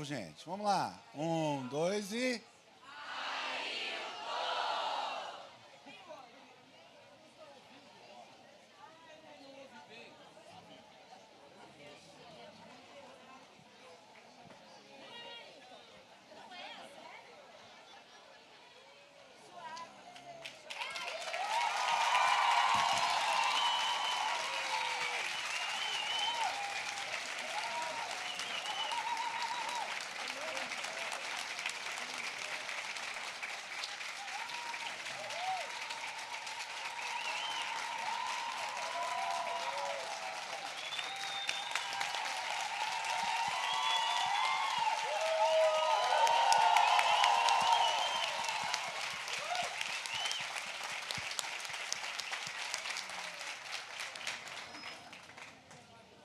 Gente, vamos lá. 1, 2 e...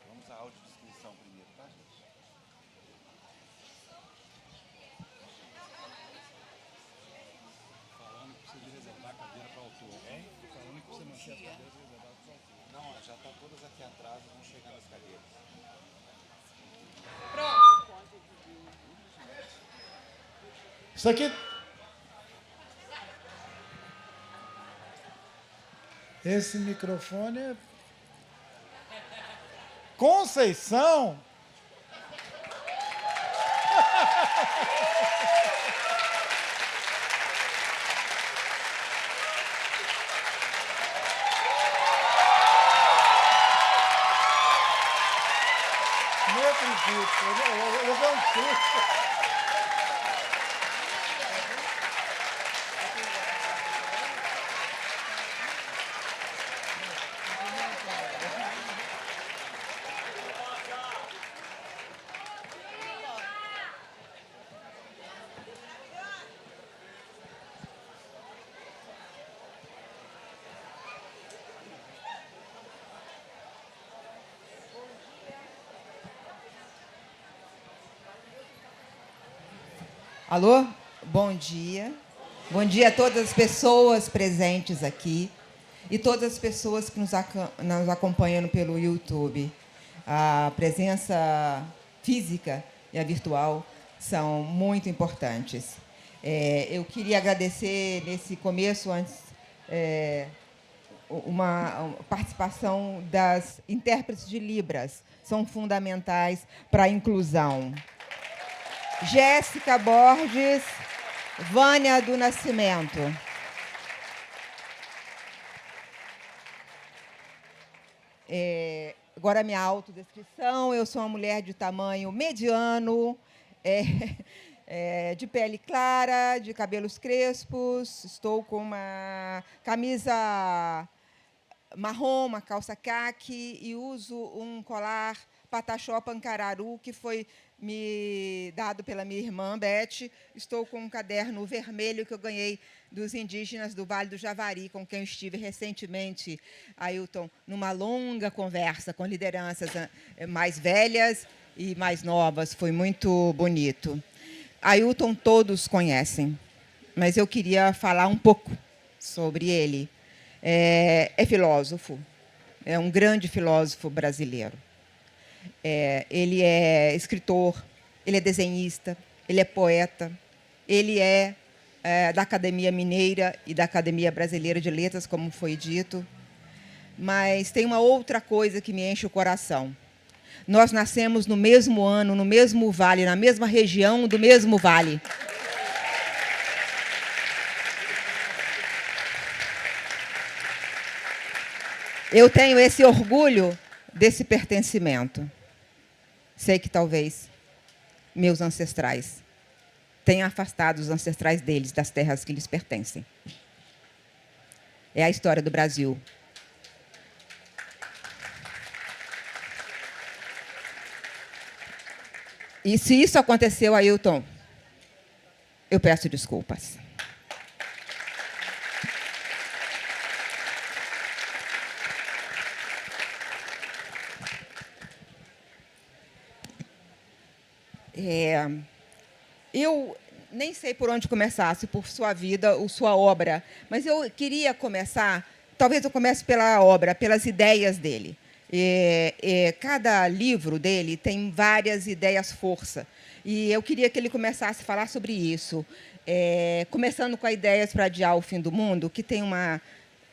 Vamos à audiodescrição primeiro, tá, gente? Falando que precisa reservar a cadeira para o autor. Hein? Falando que precisa manter as cadeiras reservadas para o autor. Não, já estão todas aqui atrás, vão chegar nas cadeiras. Isso aqui. Esse microfone é. Conceição! Não acredito, eu vou dar um susto. Alô? Bom dia. Bom dia a todas as pessoas presentes aqui e todas as pessoas que nos acompanham pelo YouTube. A presença física e a virtual são muito importantes. Eu queria agradecer, nesse começo, antes, uma participação das intérpretes de Libras. São fundamentais para a inclusão. Jéssica Borges, Vânia do Nascimento. Agora, a minha autodescrição. Eu sou uma mulher de tamanho mediano, de pele clara, de cabelos crespos. Estou com uma camisa marrom, uma calça caqui e uso um colar pataxó pancararu, que foi me dado pela minha irmã, Beth. Estou com um caderno vermelho que eu ganhei dos indígenas do Vale do Javari, com quem eu estive recentemente, Ailton, numa longa conversa com lideranças mais velhas e mais novas. Foi muito bonito. Ailton todos conhecem, mas eu queria falar um pouco sobre ele. É filósofo, é um grande filósofo brasileiro. Ele é escritor, ele é desenhista, ele é poeta, ele é da Academia Mineira e da Academia Brasileira de Letras, como foi dito. Mas tem uma outra coisa que me enche o coração. Nós nascemos no mesmo ano, no mesmo vale, na mesma região do mesmo vale. Eu tenho esse orgulho desse pertencimento. Sei que talvez meus ancestrais tenham afastado os ancestrais deles das terras que lhes pertencem. É a história do Brasil. E se isso aconteceu, Ailton, eu peço desculpas. Eu nem sei por onde começar, se por sua vida ou sua obra, mas eu queria começar, talvez eu comece pela obra, pelas ideias dele. Cada livro dele tem várias ideias-força. E eu queria que ele começasse a falar sobre isso. Começando com a Ideias para Adiar o Fim do Mundo, que tem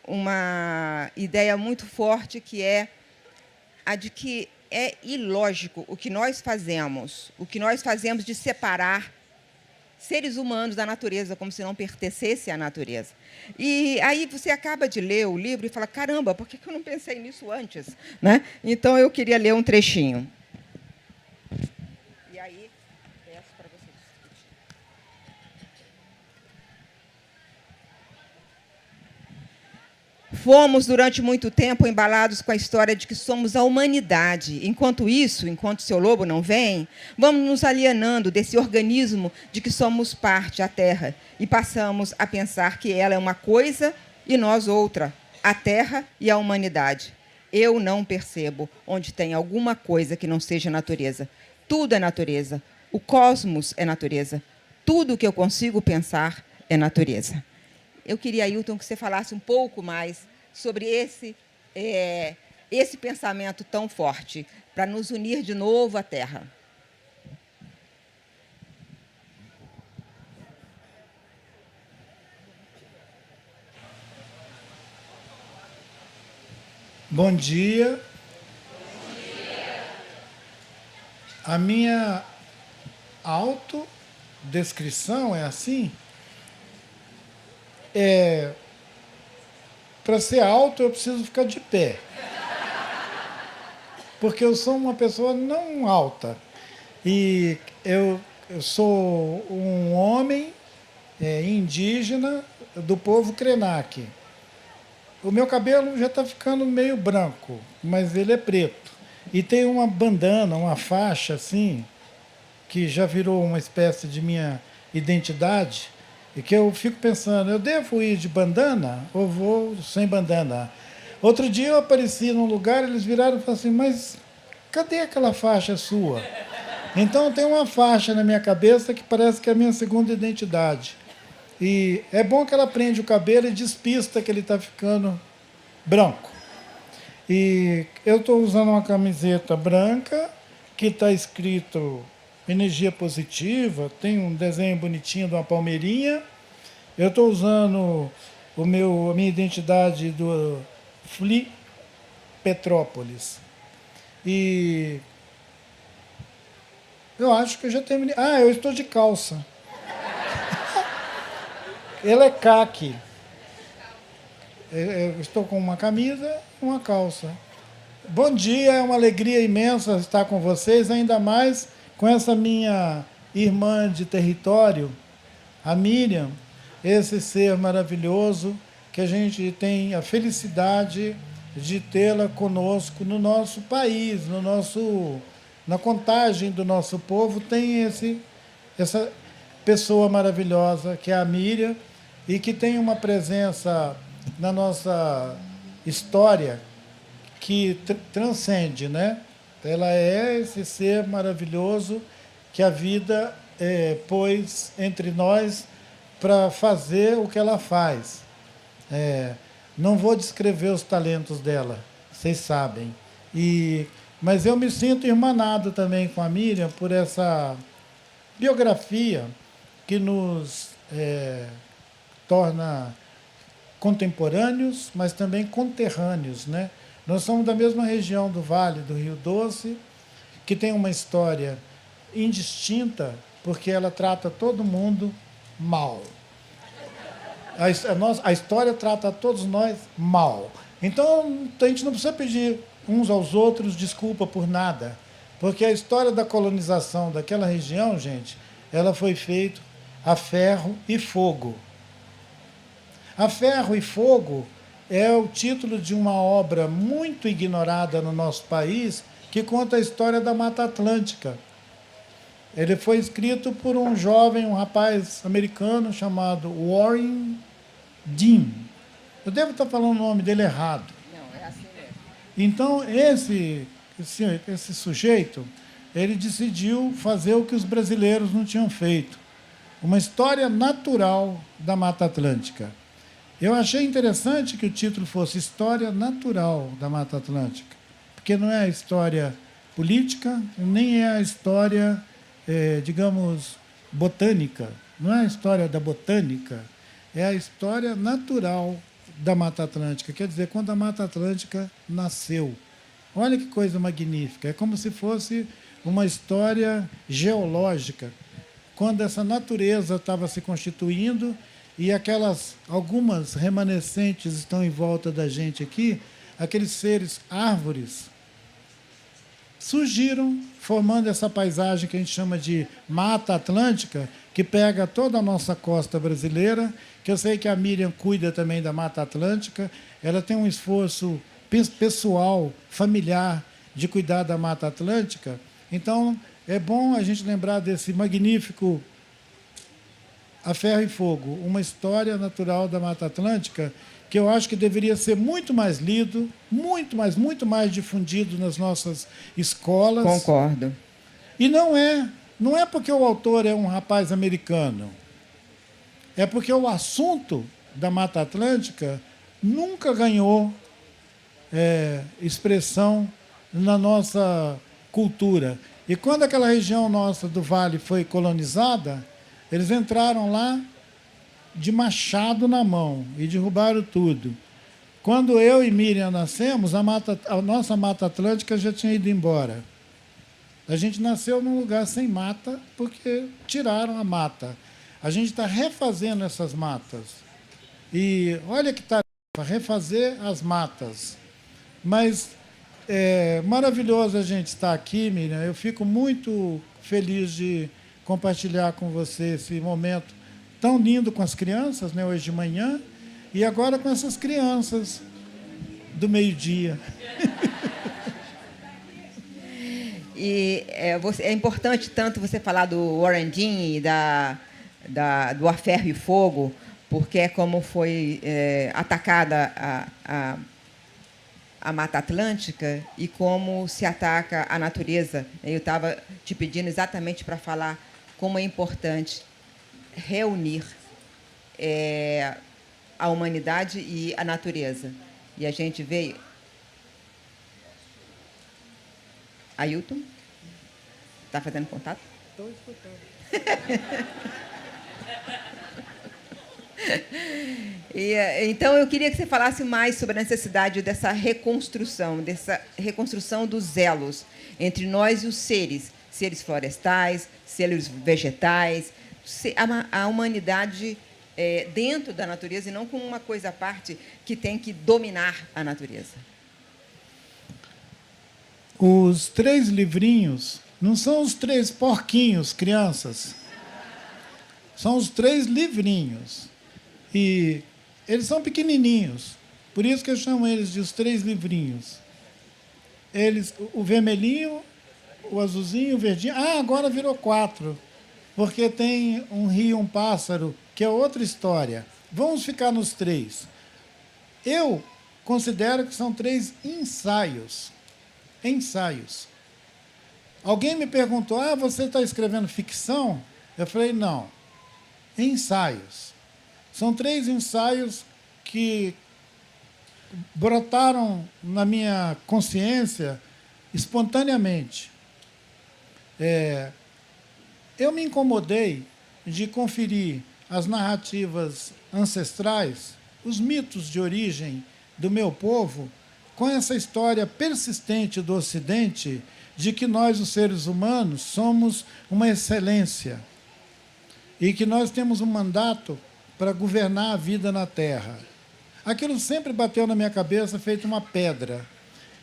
uma ideia muito forte, que é a de que é ilógico o que nós fazemos de separar seres humanos da natureza, como se não pertencesse à natureza. E aí você acaba de ler o livro e fala, caramba, por que eu não pensei nisso antes? Né? Então, eu queria ler um trechinho. E aí, peço para vocês discutirem. Fomos, durante muito tempo, embalados com a história de que somos a humanidade. Enquanto seu lobo não vem, vamos nos alienando desse organismo de que somos parte, a Terra, e passamos a pensar que ela é uma coisa e nós outra, a Terra e a humanidade. Eu não percebo onde tem alguma coisa que não seja natureza. Tudo é natureza. O cosmos é natureza. Tudo o que eu consigo pensar é natureza. Eu queria, Ailton, que você falasse um pouco mais sobre esse pensamento tão forte, para nos unir de novo à Terra. Bom dia. A minha autodescrição é assim. Para ser alto, eu preciso ficar de pé. Porque eu sou uma pessoa não alta. E eu sou um homem indígena do povo Krenak. O meu cabelo já está ficando meio branco, mas ele é preto. E tem uma bandana, uma faixa assim, que já virou uma espécie de minha identidade, e que eu fico pensando, eu devo ir de bandana ou vou sem bandana? Outro dia eu apareci num lugar, eles viraram e falaram assim, mas cadê aquela faixa sua? Então tem uma faixa na minha cabeça que parece que é a minha segunda identidade. E é bom que ela prende o cabelo e despista que ele está ficando branco. E eu estou usando uma camiseta branca que está escrito energia positiva, tem um desenho bonitinho de uma palmeirinha. Eu estou usando a minha identidade do Fli Petrópolis. E eu acho que eu já terminei. Eu estou de calça. Ele é caqui. Eu estou com uma camisa e uma calça. Bom dia, é uma alegria imensa estar com vocês, ainda mais com essa minha irmã de território, a Miriam, esse ser maravilhoso que a gente tem a felicidade de tê-la conosco no nosso país, na contagem do nosso povo, tem essa pessoa maravilhosa que é a Miriam e que tem uma presença na nossa história que transcende, né? Ela é esse ser maravilhoso que a vida pôs entre nós para fazer o que ela faz. Não vou descrever os talentos dela, vocês sabem. Mas eu me sinto irmanado também com a Miriam por essa biografia que nos torna contemporâneos, mas também conterrâneos, né? Nós somos da mesma região do Vale do Rio Doce, que tem uma história indistinta, porque ela trata todo mundo mal. A história trata todos nós mal. Então, a gente não precisa pedir uns aos outros desculpa por nada, porque a história da colonização daquela região, gente, ela foi feita a ferro e fogo. A Ferro e Fogo é o título de uma obra muito ignorada no nosso país, que conta a história da Mata Atlântica. Ele foi escrito por um rapaz americano chamado Warren Dean. Eu devo estar falando o nome dele errado. Não, é assim mesmo. Então, esse sujeito, ele decidiu fazer o que os brasileiros não tinham feito. Uma história natural da Mata Atlântica. Eu achei interessante que o título fosse História Natural da Mata Atlântica, porque não é a história política, nem é a história, digamos, botânica. Não é a história da botânica, é a história natural da Mata Atlântica. Quer dizer, quando a Mata Atlântica nasceu. Olha que coisa magnífica. É como se fosse uma história geológica, quando essa natureza estava se constituindo e algumas remanescentes estão em volta da gente aqui, aqueles seres árvores, surgiram, formando essa paisagem que a gente chama de Mata Atlântica, que pega toda a nossa costa brasileira, que eu sei que a Miriam cuida também da Mata Atlântica, ela tem um esforço pessoal, familiar, de cuidar da Mata Atlântica. Então, é bom a gente lembrar desse magnífico A Ferro e Fogo, uma história natural da Mata Atlântica, que eu acho que deveria ser muito mais lido, muito mais difundido nas nossas escolas. Concordo. E não é porque o autor é um rapaz americano, é porque o assunto da Mata Atlântica nunca ganhou expressão na nossa cultura. E quando aquela região nossa do Vale foi colonizada, eles entraram lá de machado na mão e derrubaram tudo. Quando eu e Miriam nascemos, a nossa Mata Atlântica já tinha ido embora. A gente nasceu num lugar sem mata porque tiraram a mata. A gente está refazendo essas matas. E olha que tarefa, refazer as matas. Mas é maravilhoso a gente estar aqui, Miriam. Eu fico muito feliz de compartilhar com você esse momento tão lindo com as crianças, né, hoje de manhã, e agora com essas crianças do meio-dia. E é importante tanto você falar do Warren Dean e do A Ferro e Fogo, porque é como foi atacada a Mata Atlântica e como se ataca a natureza. Eu estava te pedindo exatamente para falar como é importante reunir a humanidade e a natureza. E a gente veio... Ailton? Está fazendo contato? Estou escutando. Então, eu queria que você falasse mais sobre a necessidade dessa reconstrução dos elos entre nós e os seres florestais, seres vegetais, a humanidade dentro da natureza e não como uma coisa à parte que tem que dominar a natureza. Os 3 livrinhos não são os 3 porquinhos, crianças. São os 3 livrinhos. E eles são pequenininhos. Por isso que eu chamo eles de os 3 livrinhos. O vermelhinho, o azulzinho, o verdinho... agora virou 4. Porque tem um rio, um pássaro, que é outra história. Vamos ficar nos 3. Eu considero que são 3 ensaios. Alguém me perguntou, você está escrevendo ficção? Eu falei, não. Ensaios. São 3 ensaios que brotaram na minha consciência espontaneamente. Eu me incomodei de conferir as narrativas ancestrais, os mitos de origem do meu povo, com essa história persistente do Ocidente de que nós, os seres humanos, somos uma excelência e que nós temos um mandato para governar a vida na Terra. Aquilo sempre bateu na minha cabeça, feito uma pedra.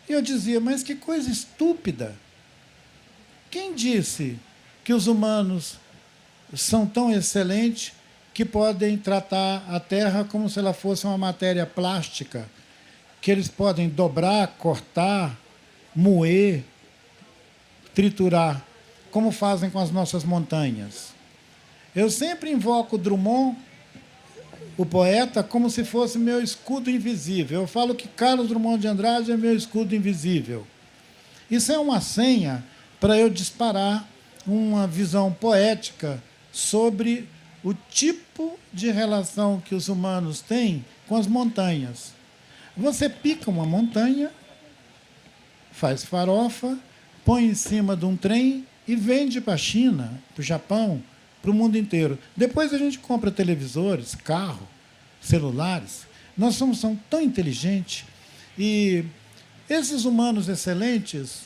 E eu dizia, mas que coisa estúpida! Quem disse que os humanos são tão excelentes que podem tratar a Terra como se ela fosse uma matéria plástica, que eles podem dobrar, cortar, moer, triturar, como fazem com as nossas montanhas? Eu sempre invoco Drummond, o poeta, como se fosse meu escudo invisível. Eu falo que Carlos Drummond de Andrade é meu escudo invisível. Isso é uma senha para eu disparar uma visão poética sobre o tipo de relação que os humanos têm com as montanhas. Você pica uma montanha, faz farofa, põe em cima de um trem e vende para a China, para o Japão, para o mundo inteiro. Depois a gente compra televisores, carro, celulares. Nós somos tão inteligentes. E esses humanos excelentes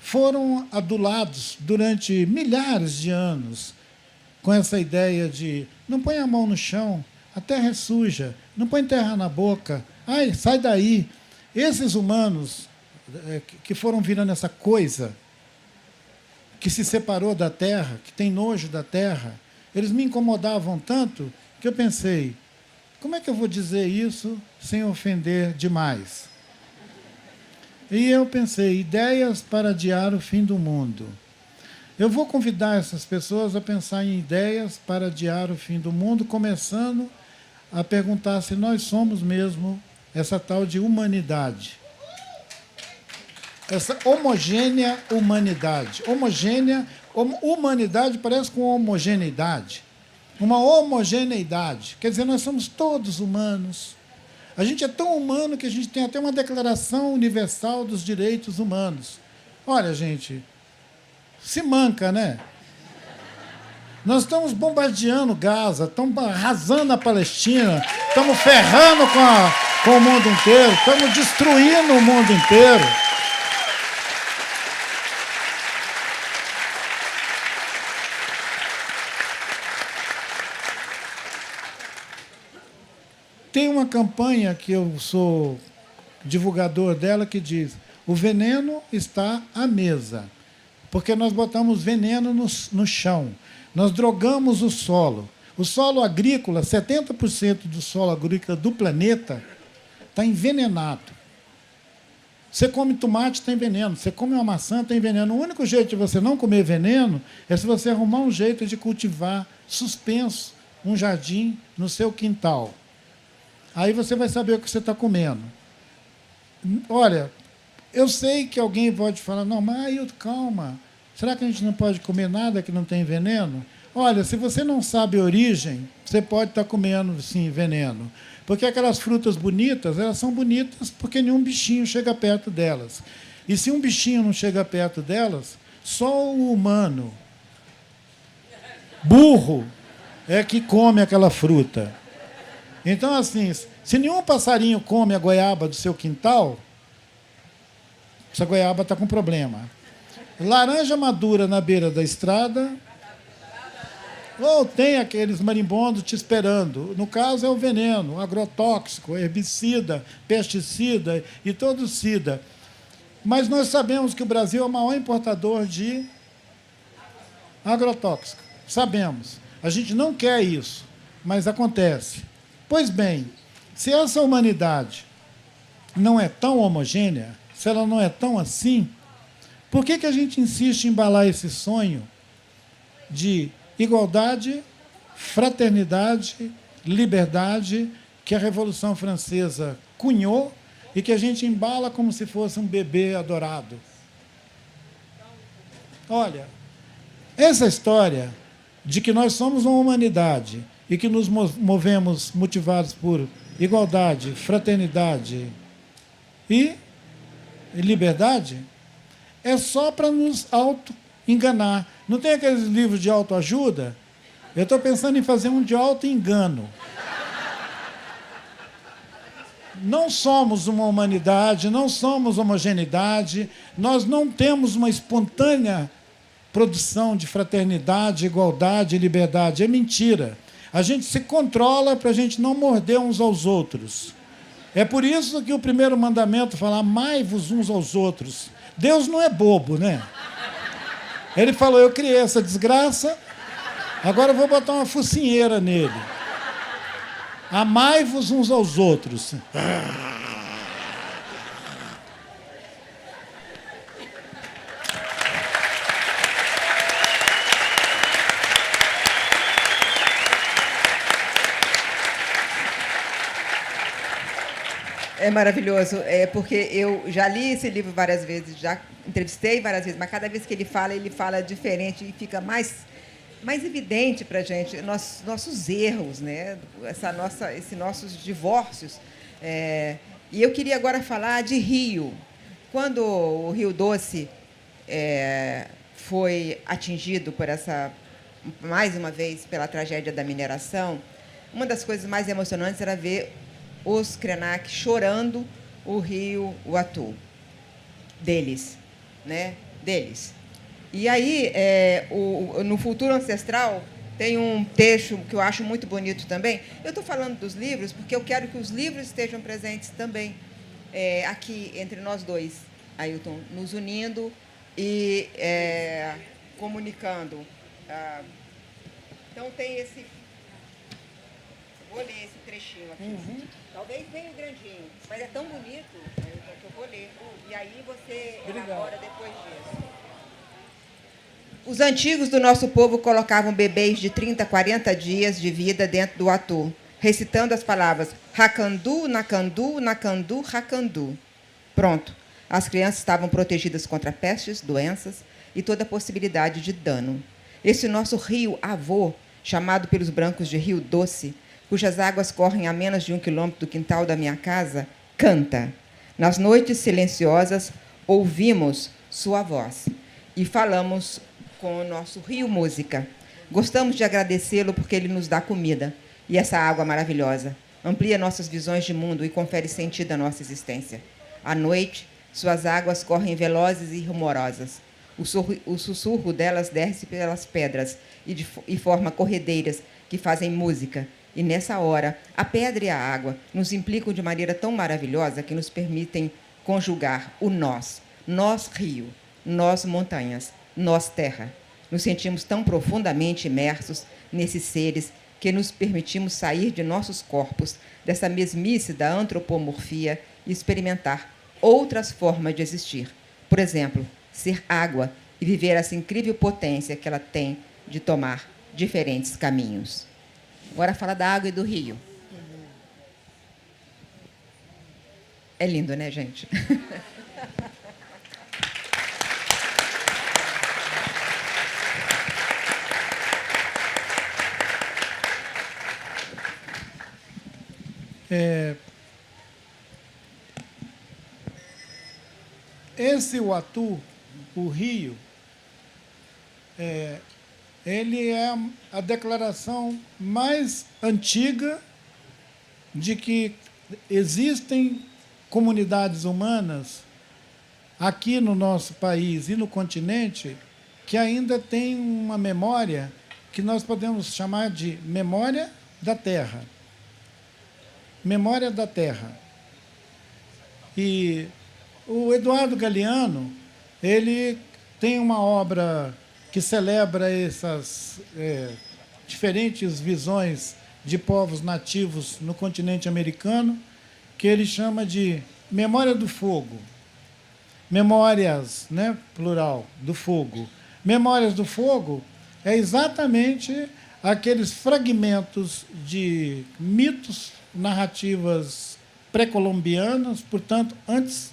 foram adulados durante milhares de anos com essa ideia de não põe a mão no chão, a terra é suja, não põe terra na boca, ai, sai daí. Esses humanos que foram virando essa coisa, que se separou da terra, que tem nojo da terra, eles me incomodavam tanto que eu pensei, como é que eu vou dizer isso sem ofender demais? E eu pensei, ideias para adiar o fim do mundo. Eu vou convidar essas pessoas a pensar em ideias para adiar o fim do mundo, começando a perguntar se nós somos mesmo essa tal de humanidade. Essa homogênea humanidade. Humanidade parece com homogeneidade. Uma homogeneidade. Quer dizer, nós somos todos humanos. A gente é tão humano que a gente tem até uma Declaração Universal dos Direitos Humanos. Olha, gente, se manca, né? Nós estamos bombardeando Gaza, estamos arrasando a Palestina, estamos ferrando com o mundo inteiro, estamos destruindo o mundo inteiro. Tem uma campanha que eu sou divulgador dela que diz: o veneno está à mesa, porque nós botamos veneno no chão, nós drogamos o solo. O solo agrícola, 70% do solo agrícola do planeta está envenenado. Você come tomate, tem veneno. Você come uma maçã, tem veneno. O único jeito de você não comer veneno é se você arrumar um jeito de cultivar suspenso um jardim no seu quintal. Aí você vai saber o que você está comendo. Olha, eu sei que alguém pode falar, não, mas Ailton, calma, será que a gente não pode comer nada que não tem veneno? Olha, se você não sabe a origem, você pode estar comendo, sim, veneno. Porque aquelas frutas bonitas, elas são bonitas porque nenhum bichinho chega perto delas. E se um bichinho não chega perto delas, só o humano, burro, é que come aquela fruta. Então, assim, se nenhum passarinho come a goiaba do seu quintal, essa goiaba está com problema. Laranja madura na beira da estrada, ou tem aqueles marimbondos te esperando. No caso, é o veneno, agrotóxico, herbicida, pesticida e todo sida. Mas nós sabemos que o Brasil é o maior importador de agrotóxico. Sabemos. A gente não quer isso, mas acontece. Pois bem, se essa humanidade não é tão homogênea, se ela não é tão assim, por que a gente insiste em embalar esse sonho de igualdade, fraternidade, liberdade, que a Revolução Francesa cunhou e que a gente embala como se fosse um bebê adorado? Olha, essa história de que nós somos uma humanidade e que nos movemos motivados por igualdade, fraternidade e liberdade, é só para nos auto-enganar. Não tem aqueles livros de autoajuda? Eu estou pensando em fazer um de auto-engano. Não somos uma humanidade, não somos homogeneidade, nós não temos uma espontânea produção de fraternidade, igualdade e liberdade. É mentira. A gente se controla para a gente não morder uns aos outros. É por isso que o primeiro mandamento fala: amai-vos uns aos outros. Deus não é bobo, né? Ele falou: eu criei essa desgraça, agora eu vou botar uma focinheira nele. Amai-vos uns aos outros. É maravilhoso, porque eu já li esse livro várias vezes, já entrevistei várias vezes, mas cada vez que ele fala diferente e fica mais evidente para a gente nossos erros, né? Esses nossos divórcios. E eu queria agora falar de Rio, quando o Rio Doce foi atingido por mais uma vez, pela tragédia da mineração, uma das coisas mais emocionantes era ver os Krenak chorando o rio Uatu, deles, né? Deles. E aí, no Futuro Ancestral, tem um texto que eu acho muito bonito também. Eu estou falando dos livros porque eu quero que os livros estejam presentes também aqui entre nós dois, Ailton, nos unindo e comunicando. Então, tem esse... Vou ler esse trechinho aqui. Talvez venha o grandinho, mas é tão bonito Ailton, que eu vou ler. E aí você elabora depois disso. Os antigos do nosso povo colocavam bebês de 30 a 40 dias de vida dentro do atu, recitando as palavras Hakandu, Nakandu, Nakandu, Hakandu. Pronto. As crianças estavam protegidas contra pestes, doenças e toda possibilidade de dano. Esse nosso rio avô, chamado pelos brancos de Rio Doce, cujas águas correm a menos de 1 quilômetro do quintal da minha casa, canta. Nas noites silenciosas, ouvimos sua voz e falamos com o nosso Rio Música. Gostamos de agradecê-lo porque ele nos dá comida e essa água maravilhosa. Amplia nossas visões de mundo e confere sentido à nossa existência. À noite, suas águas correm velozes e rumorosas. O sussurro delas desce pelas pedras e forma corredeiras que fazem música. E, nessa hora, a pedra e a água nos implicam de maneira tão maravilhosa que nos permitem conjugar o nós. Nós, rio. Nós, montanhas. Nós, terra. Nos sentimos tão profundamente imersos nesses seres que nos permitimos sair de nossos corpos, dessa mesmice da antropomorfia e experimentar outras formas de existir. Por exemplo, ser água e viver essa incrível potência que ela tem de tomar diferentes caminhos. Agora fala da água e do rio. É lindo, né, gente? Esse Uatu, o rio, ele é a declaração mais antiga de que existem comunidades humanas aqui no nosso país e no continente que ainda têm uma memória que nós podemos chamar de memória da Terra. Memória da Terra. E o Eduardo Galeano, ele tem uma obra que celebra essas diferentes visões de povos nativos no continente americano, que ele chama de Memória do Fogo. Memórias, né, plural, do fogo. Memórias do Fogo é exatamente aqueles fragmentos de mitos, narrativas pré-colombianas, portanto, antes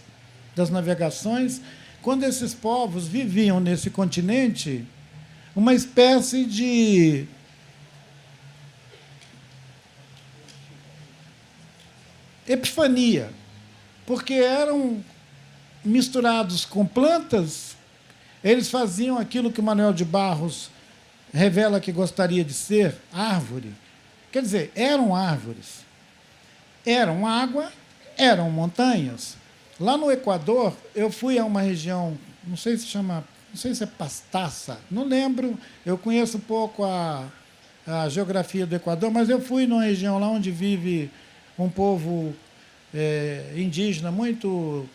das navegações, quando esses povos viviam nesse continente, uma espécie de epifania, porque eram misturados com plantas, eles faziam aquilo que o Manuel de Barros revela que gostaria de ser, árvore. Quer dizer, eram árvores, eram água, eram montanhas. Lá no Equador, eu fui a uma região, não sei se é Pastaça, não lembro, eu conheço pouco a geografia do Equador, mas eu fui numa região lá onde vive um povo indígena muito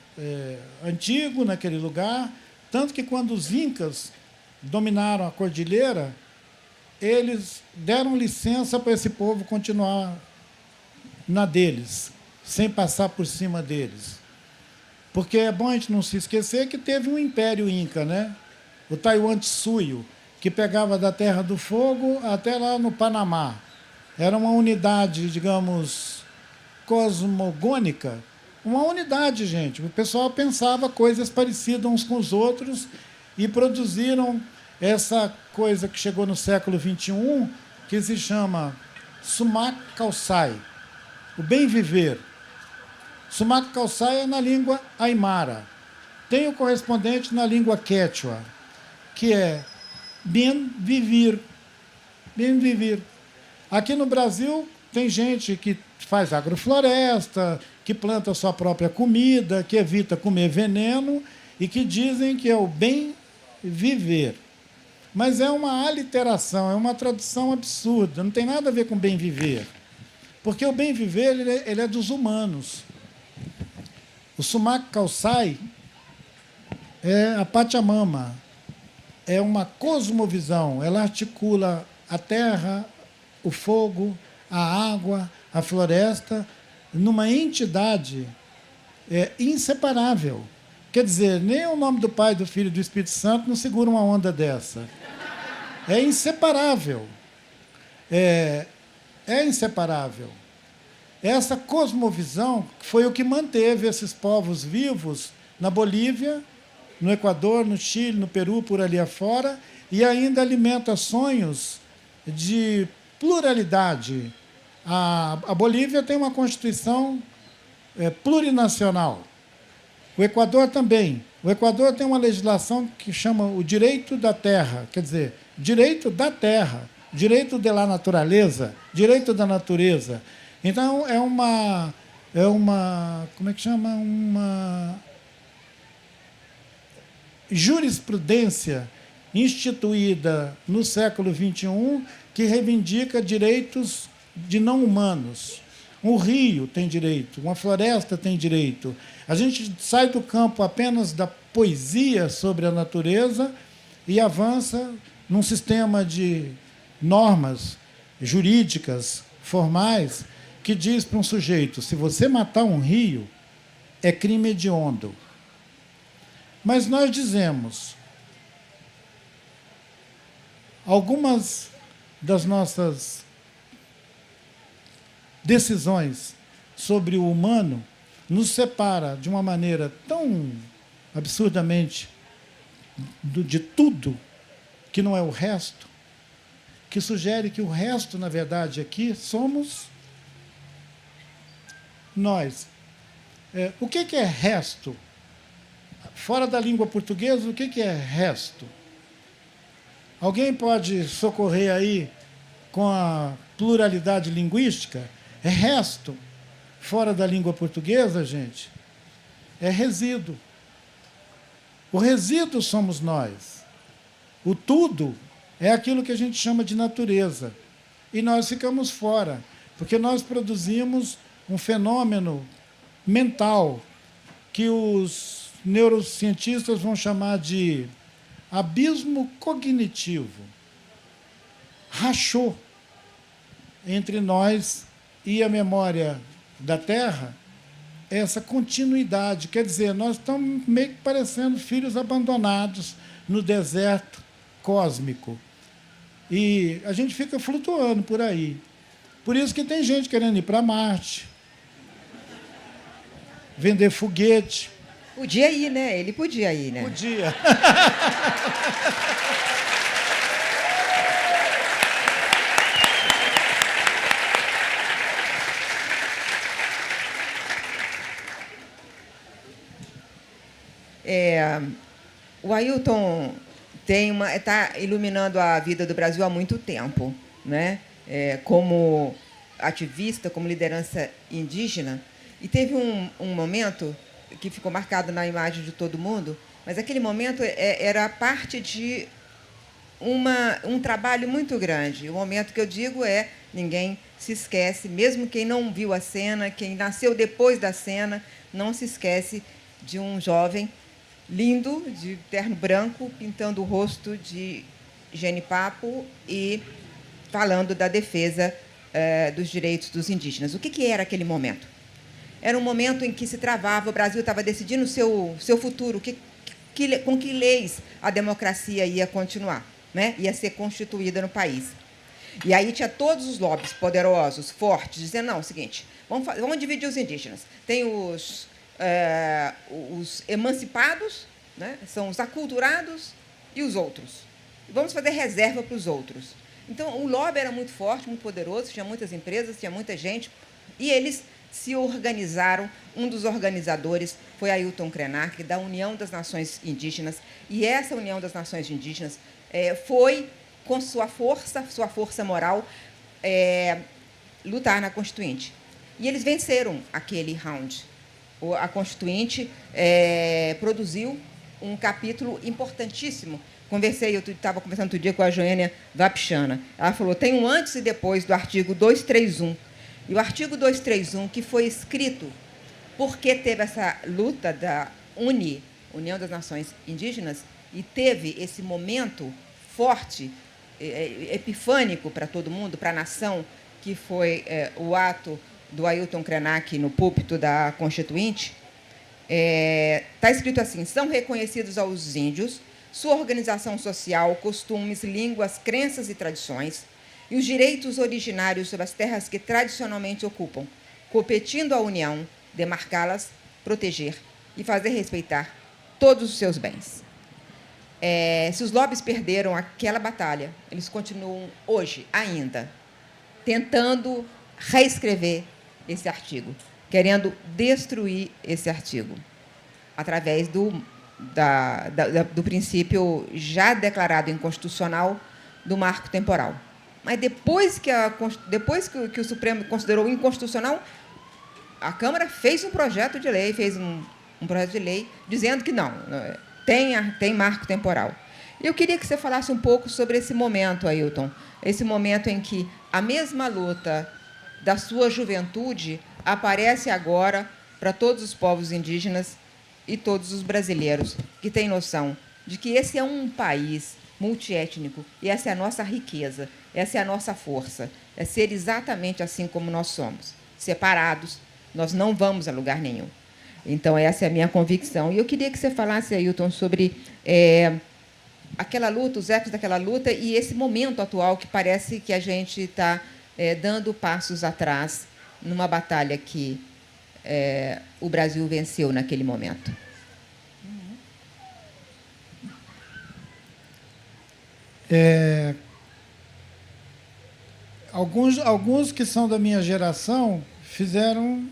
antigo naquele lugar, tanto que quando os incas dominaram a cordilheira, eles deram licença para esse povo continuar na deles, sem passar por cima deles. Porque é bom a gente não se esquecer que teve um império inca, né? O Taiwan-Tsuyo, que pegava da Terra do Fogo até lá no Panamá. Era uma unidade, digamos, cosmogônica. Uma unidade, gente. O pessoal pensava coisas parecidas uns com os outros e produziram essa coisa que chegou no século XXI, que se chama Sumak Kawsay, o bem viver. Sumak Kawsay é na língua aimara. tem o correspondente na língua quechua, que é bem vivir. Bem viver. Aqui no Brasil tem gente que faz agrofloresta, que planta a sua própria comida, que evita comer veneno e que dizem que é o bem viver. Mas é uma aliteração, é uma tradução absurda, não tem nada a ver com bem viver. Porque o bem viver ele é dos humanos. O Sumak Kawsay é a Pachamama, é uma cosmovisão, ela articula a terra, o fogo, a água, a floresta, numa entidade inseparável. Quer dizer, nem o nome do Pai, do Filho e do Espírito Santo não segura uma onda dessa. É inseparável. É inseparável. Essa cosmovisão foi o que manteve esses povos vivos na Bolívia, no Equador, no Chile, no Peru, por ali afora, e ainda alimenta sonhos de pluralidade. A Bolívia tem uma constituição plurinacional. O Equador também. O Equador tem uma legislação que chama o direito da terra, quer dizer, direito da terra, direito da natureza, direito da natureza. Então, é uma como é que chama? Uma jurisprudência instituída no século XXI que reivindica direitos de não humanos. Um rio tem direito, uma floresta tem direito. A gente sai do campo apenas da poesia sobre a natureza e avança num sistema de normas jurídicas, formais, que diz para um sujeito, se você matar um rio, é crime hediondo. Mas nós dizemos, algumas das nossas decisões sobre o humano nos separa de uma maneira tão absurdamente de tudo, que não é o resto, que sugere que o resto, na verdade, aqui somos nós. O que é resto? Fora da língua portuguesa, o que é resto? Alguém pode socorrer aí com a pluralidade linguística? É resto. Fora da língua portuguesa, gente, é resíduo. O resíduo somos nós. O tudo é aquilo que a gente chama de natureza. E nós ficamos fora, porque nós produzimos um fenômeno mental que os neurocientistas vão chamar de abismo cognitivo. Rachou entre nós e a memória da Terra essa continuidade. Quer dizer, nós estamos meio que parecendo filhos abandonados no deserto cósmico. E a gente fica flutuando por aí. Por isso que tem gente querendo ir para Marte, vender foguete. Podia ir, né? Ele podia ir, né? Podia. O Ailton está iluminando a vida do Brasil há muito tempo, né? Como ativista, como liderança indígena. E teve um momento que ficou marcado na imagem de todo mundo, mas aquele momento era parte de um trabalho muito grande. O momento que eu digo ninguém se esquece, mesmo quem não viu a cena, quem nasceu depois da cena, não se esquece de um jovem lindo, de terno branco, pintando o rosto de genipapo e falando da defesa dos direitos dos indígenas. O que era aquele momento? Era um momento em que se travava, o Brasil estava decidindo o seu futuro, com que leis a democracia ia continuar, né? Ia ser constituída no país. E aí tinha todos os lobbies poderosos, fortes, dizendo, não, é o seguinte, vamos dividir os indígenas. Tem os emancipados, né? São os aculturados e os outros. Vamos fazer reserva para os outros. Então, o lobby era muito forte, muito poderoso, tinha muitas empresas, tinha muita gente, e eles se organizaram. Um dos organizadores foi Ailton Krenak, da União das Nações Indígenas, e essa União das Nações Indígenas foi, com sua força moral, lutar na Constituinte. E eles venceram aquele round. A Constituinte produziu um capítulo importantíssimo. Eu estava conversando outro dia com a Joênia Vapchana. Ela falou, tem um antes e depois do artigo 231. E o artigo 231, que foi escrito porque teve essa luta da União das Nações Indígenas, e teve esse momento forte, epifânico para todo mundo, para a nação, que foi o ato do Ailton Krenak no púlpito da Constituinte, está escrito assim: são reconhecidos aos índios sua organização social, costumes, línguas, crenças e tradições, e os direitos originários sobre as terras que tradicionalmente ocupam, competindo à União demarcá-las, proteger e fazer respeitar todos os seus bens. Se os lobbies perderam aquela batalha, eles continuam hoje ainda tentando reescrever esse artigo, querendo destruir esse artigo, através do princípio já declarado inconstitucional do marco temporal. Mas depois que o Supremo considerou inconstitucional, a Câmara fez um projeto de lei, dizendo que não, tem marco temporal. Eu queria que você falasse um pouco sobre esse momento, Ailton, esse momento em que a mesma luta da sua juventude aparece agora para todos os povos indígenas e todos os brasileiros que têm noção de que esse é um país multiétnico e essa é a nossa riqueza, essa é a nossa força, é ser exatamente assim como nós somos, separados, nós não vamos a lugar nenhum. Então, essa é a minha convicção. E eu queria que você falasse, Ailton, sobre aquela luta, os ecos daquela luta e esse momento atual que parece que a gente está dando passos atrás numa batalha que o Brasil venceu naquele momento. Alguns que são da minha geração fizeram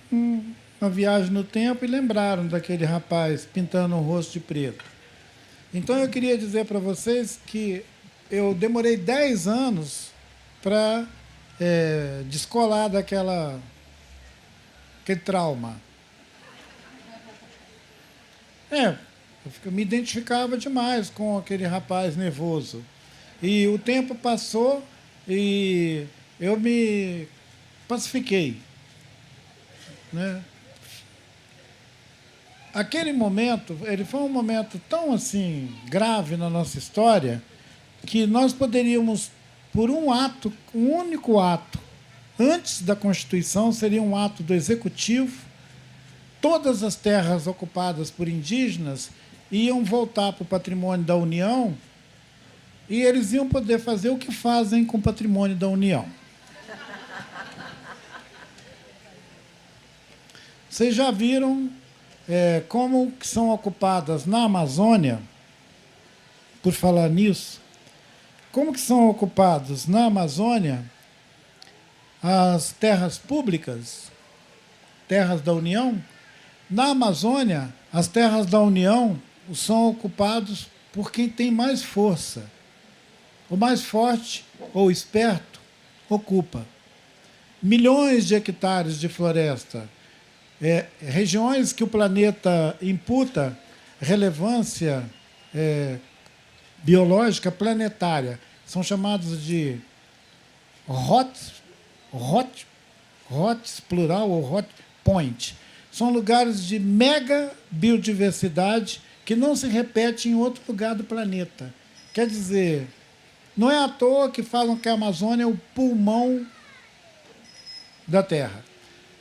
uma viagem no tempo e lembraram daquele rapaz pintando o rosto de preto. Então, eu queria dizer para vocês que eu demorei 10 anos para descolar daquele trauma. Eu me identificava demais com aquele rapaz nervoso. E o tempo passou e eu me pacifiquei, né? Aquele momento, ele foi um momento tão assim grave na nossa história que nós poderíamos, por um único ato, antes da Constituição, seria um ato do Executivo, todas as terras ocupadas por indígenas iam voltar para o patrimônio da União e eles iam poder fazer o que fazem com o patrimônio da União. Vocês já viram como que são ocupadas na Amazônia, por falar nisso, como que são ocupados na Amazônia as terras públicas, terras da União? Na Amazônia, as terras da União são ocupadas por quem tem mais força. O mais forte ou esperto ocupa. Milhões de hectares de floresta, regiões que o planeta imputa relevância biológica planetária, são chamados de HOTS, plural, ou hot point. São lugares de mega biodiversidade que não se repete em outro lugar do planeta. Quer dizer, não é à toa que falam que a Amazônia é o pulmão da Terra.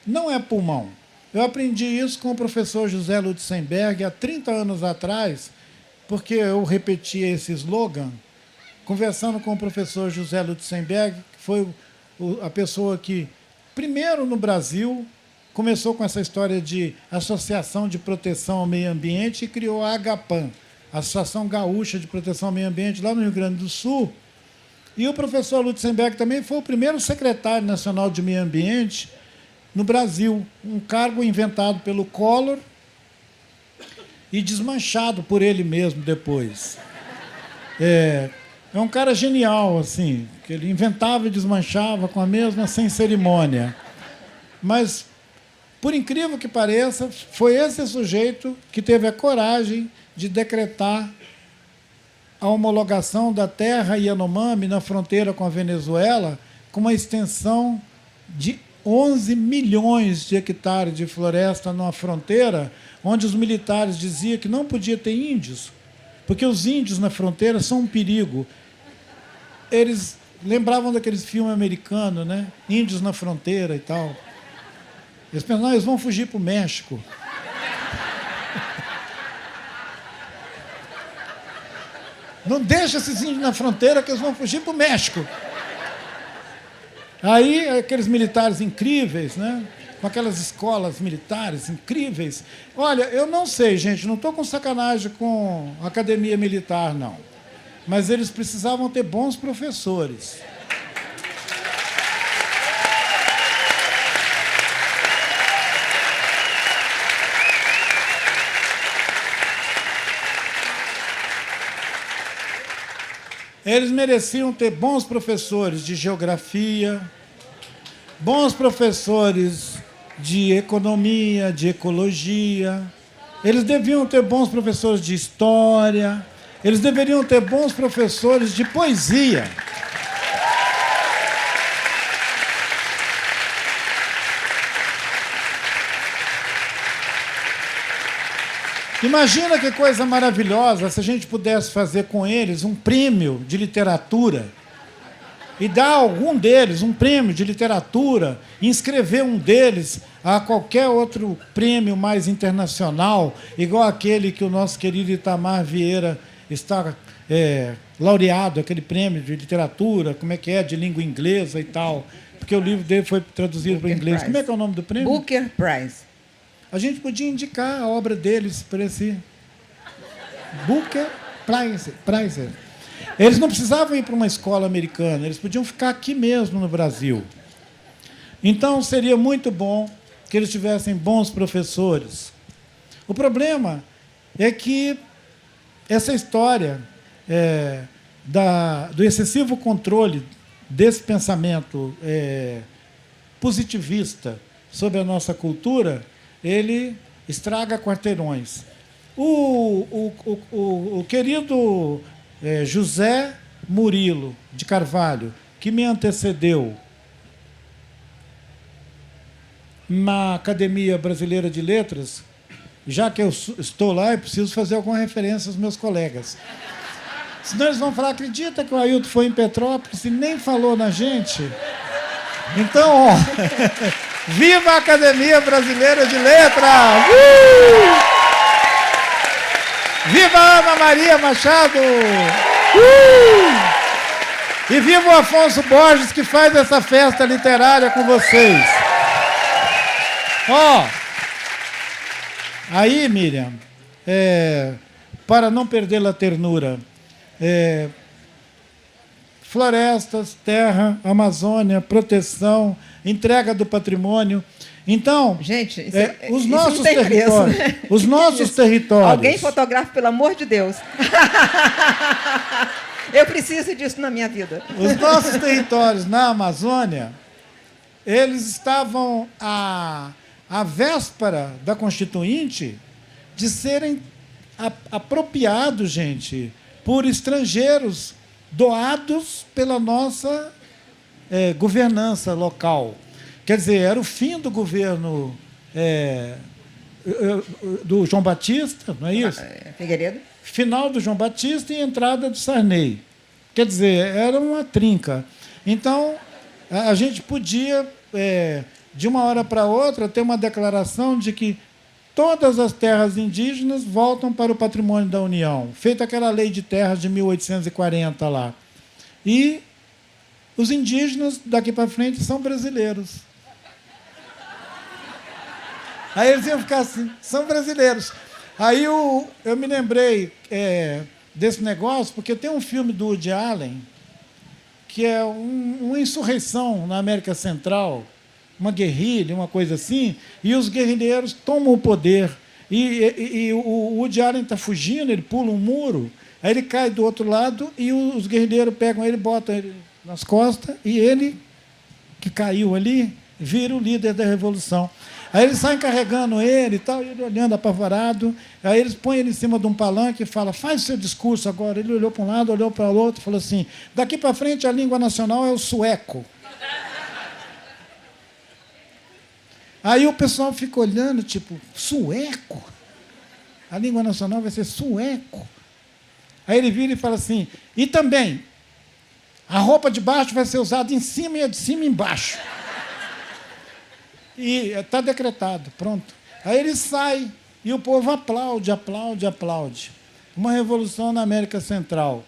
Não é pulmão. Eu aprendi isso com o professor José Lutzenberg há 30 anos atrás, porque eu repetia esse slogan, conversando com o professor José Lutzenberg, que foi a pessoa que, primeiro no Brasil, começou com essa história de Associação de Proteção ao Meio Ambiente e criou a AGAPAN, a Associação Gaúcha de Proteção ao Meio Ambiente, lá no Rio Grande do Sul. E o professor Lutzenberg também foi o primeiro secretário nacional de Meio Ambiente no Brasil, um cargo inventado pelo Collor e desmanchado por ele mesmo depois. É um cara genial, assim, que ele inventava e desmanchava com a mesma sem cerimônia. Mas, por incrível que pareça, foi esse sujeito que teve a coragem de decretar a homologação da terra Yanomami na fronteira com a Venezuela, com uma extensão de 11 milhões de hectares de floresta numa fronteira onde os militares diziam que não podia ter índios, porque os índios na fronteira são um perigo. Eles lembravam daqueles filmes americanos, né? Índios na fronteira e tal. Eles pensavam, não, eles vão fugir para o México. Não deixa esses índios na fronteira que eles vão fugir para o México. Aí, aqueles militares incríveis, né? Com aquelas escolas militares incríveis. Olha, eu não sei, gente, não estou com sacanagem com a academia militar, não. Mas eles precisavam ter bons professores. Eles mereciam ter bons professores de geografia, bons professores de economia, de ecologia. Eles deviam ter bons professores de história. Eles deveriam ter bons professores de poesia. Imagina que coisa maravilhosa se a gente pudesse fazer com eles um prêmio de literatura e dar a algum deles um prêmio de literatura, inscrever um deles a qualquer outro prêmio mais internacional, igual aquele que o nosso querido Itamar Vieira está laureado, aquele prêmio de literatura, como é que é, de língua inglesa e tal, porque o livro dele foi traduzido para o inglês. Prize. Como é que é o nome do prêmio? Booker Prize. A gente podia indicar a obra deles para esse Booker Prize. Eles não precisavam ir para uma escola americana, eles podiam ficar aqui mesmo no Brasil. Então, seria muito bom que eles tivessem bons professores. O problema é que essa história do excessivo controle desse pensamento positivista sobre a nossa cultura, ele estraga quarteirões. O querido José Murilo de Carvalho, que me antecedeu na Academia Brasileira de Letras, já que eu estou lá, eu preciso fazer alguma referência aos meus colegas. Senão eles vão falar, acredita que o Ailton foi em Petrópolis e nem falou na gente? Então, ó, viva a Academia Brasileira de Letras! Viva a Ana Maria Machado! E viva o Afonso Borges, que faz essa festa literária com vocês. Ó, aí, Miriam, para não perder a ternura, florestas, terra, Amazônia, proteção, entrega do patrimônio. Então, gente, os isso nossos não tem territórios, preço, né? os nossos territórios. Alguém fotografe, pelo amor de Deus. Eu preciso disso na minha vida. Os nossos territórios na Amazônia, eles estavam à véspera da Constituinte de serem apropriados, gente, por estrangeiros doados pela nossa governança local. Quer dizer, era o fim do governo do João Batista, não é isso? Figueiredo. Final do João Batista e entrada do Sarney. Quer dizer, era uma trinca. Então, a gente podia, de uma hora para outra, ter uma declaração de que todas as terras indígenas voltam para o patrimônio da União, feita aquela lei de terras de 1840 lá. E os indígenas, daqui para frente, são brasileiros. Aí eles iam ficar assim, são brasileiros. Aí eu me lembrei desse negócio, porque tem um filme do Woody Allen, que é uma insurreição na América Central, uma guerrilha, uma coisa assim, e os guerrilheiros tomam o poder. E o Woody Allen está fugindo, ele pula um muro, aí ele cai do outro lado e os guerrilheiros pegam ele, botam ele nas costas, e ele, que caiu ali, vira o líder da revolução. Aí eles saem carregando ele e tal, ele olhando apavorado. Aí eles põem ele em cima de um palanque e falam, faz o seu discurso agora. Ele olhou para um lado, olhou para o outro e falou assim, daqui para frente a língua nacional é o sueco. Aí o pessoal fica olhando, tipo, sueco? A língua nacional vai ser sueco? Aí ele vira e fala assim, e também, a roupa de baixo vai ser usada em cima e a de cima embaixo. E está decretado, pronto. Aí ele sai e o povo aplaude, aplaude, aplaude. Uma revolução na América Central.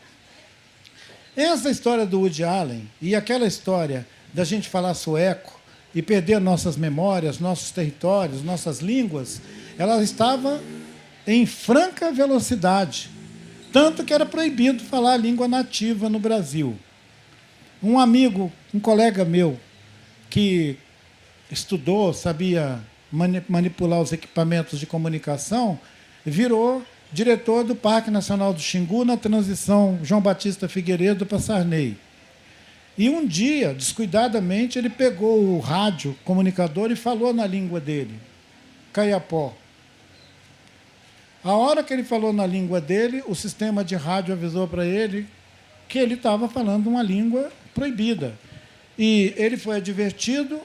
Essa história do Woody Allen e aquela história da gente falar sueco e perder nossas memórias, nossos territórios, nossas línguas, ela estava em franca velocidade. Tanto que era proibido falar a língua nativa no Brasil. Um amigo, um colega meu, que estudou, sabia manipular os equipamentos de comunicação, virou diretor do Parque Nacional do Xingu na transição João Batista Figueiredo para Sarney. E um dia, descuidadamente, ele pegou o rádio comunicador e falou na língua dele, Caiapó. A hora que ele falou na língua dele, o sistema de rádio avisou para ele que ele estava falando uma língua proibida. E ele foi advertido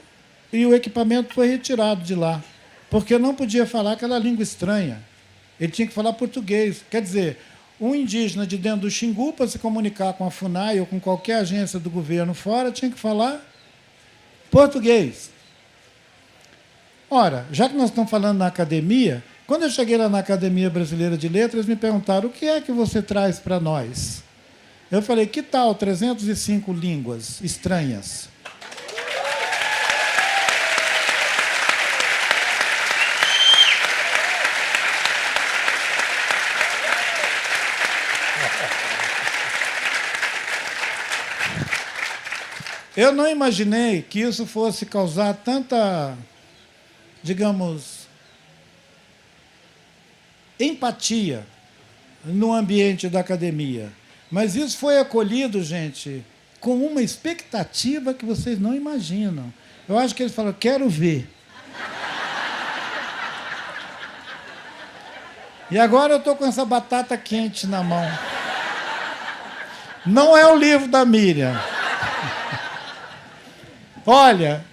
e o equipamento foi retirado de lá, porque não podia falar aquela língua estranha. Ele tinha que falar português. Quer dizer, um indígena de dentro do Xingu, para se comunicar com a FUNAI ou com qualquer agência do governo fora, tinha que falar português. Ora, já que nós estamos falando na academia, quando eu cheguei lá na Academia Brasileira de Letras, me perguntaram, o que é que você traz para nós? Eu falei, que tal 305 línguas estranhas? Eu não imaginei que isso fosse causar tanta, digamos, empatia no ambiente da academia. Mas isso foi acolhido, gente, com uma expectativa que vocês não imaginam. Eu acho que eles falaram, quero ver. E agora eu estou com essa batata quente na mão. Não é o livro da Miriam. Olha,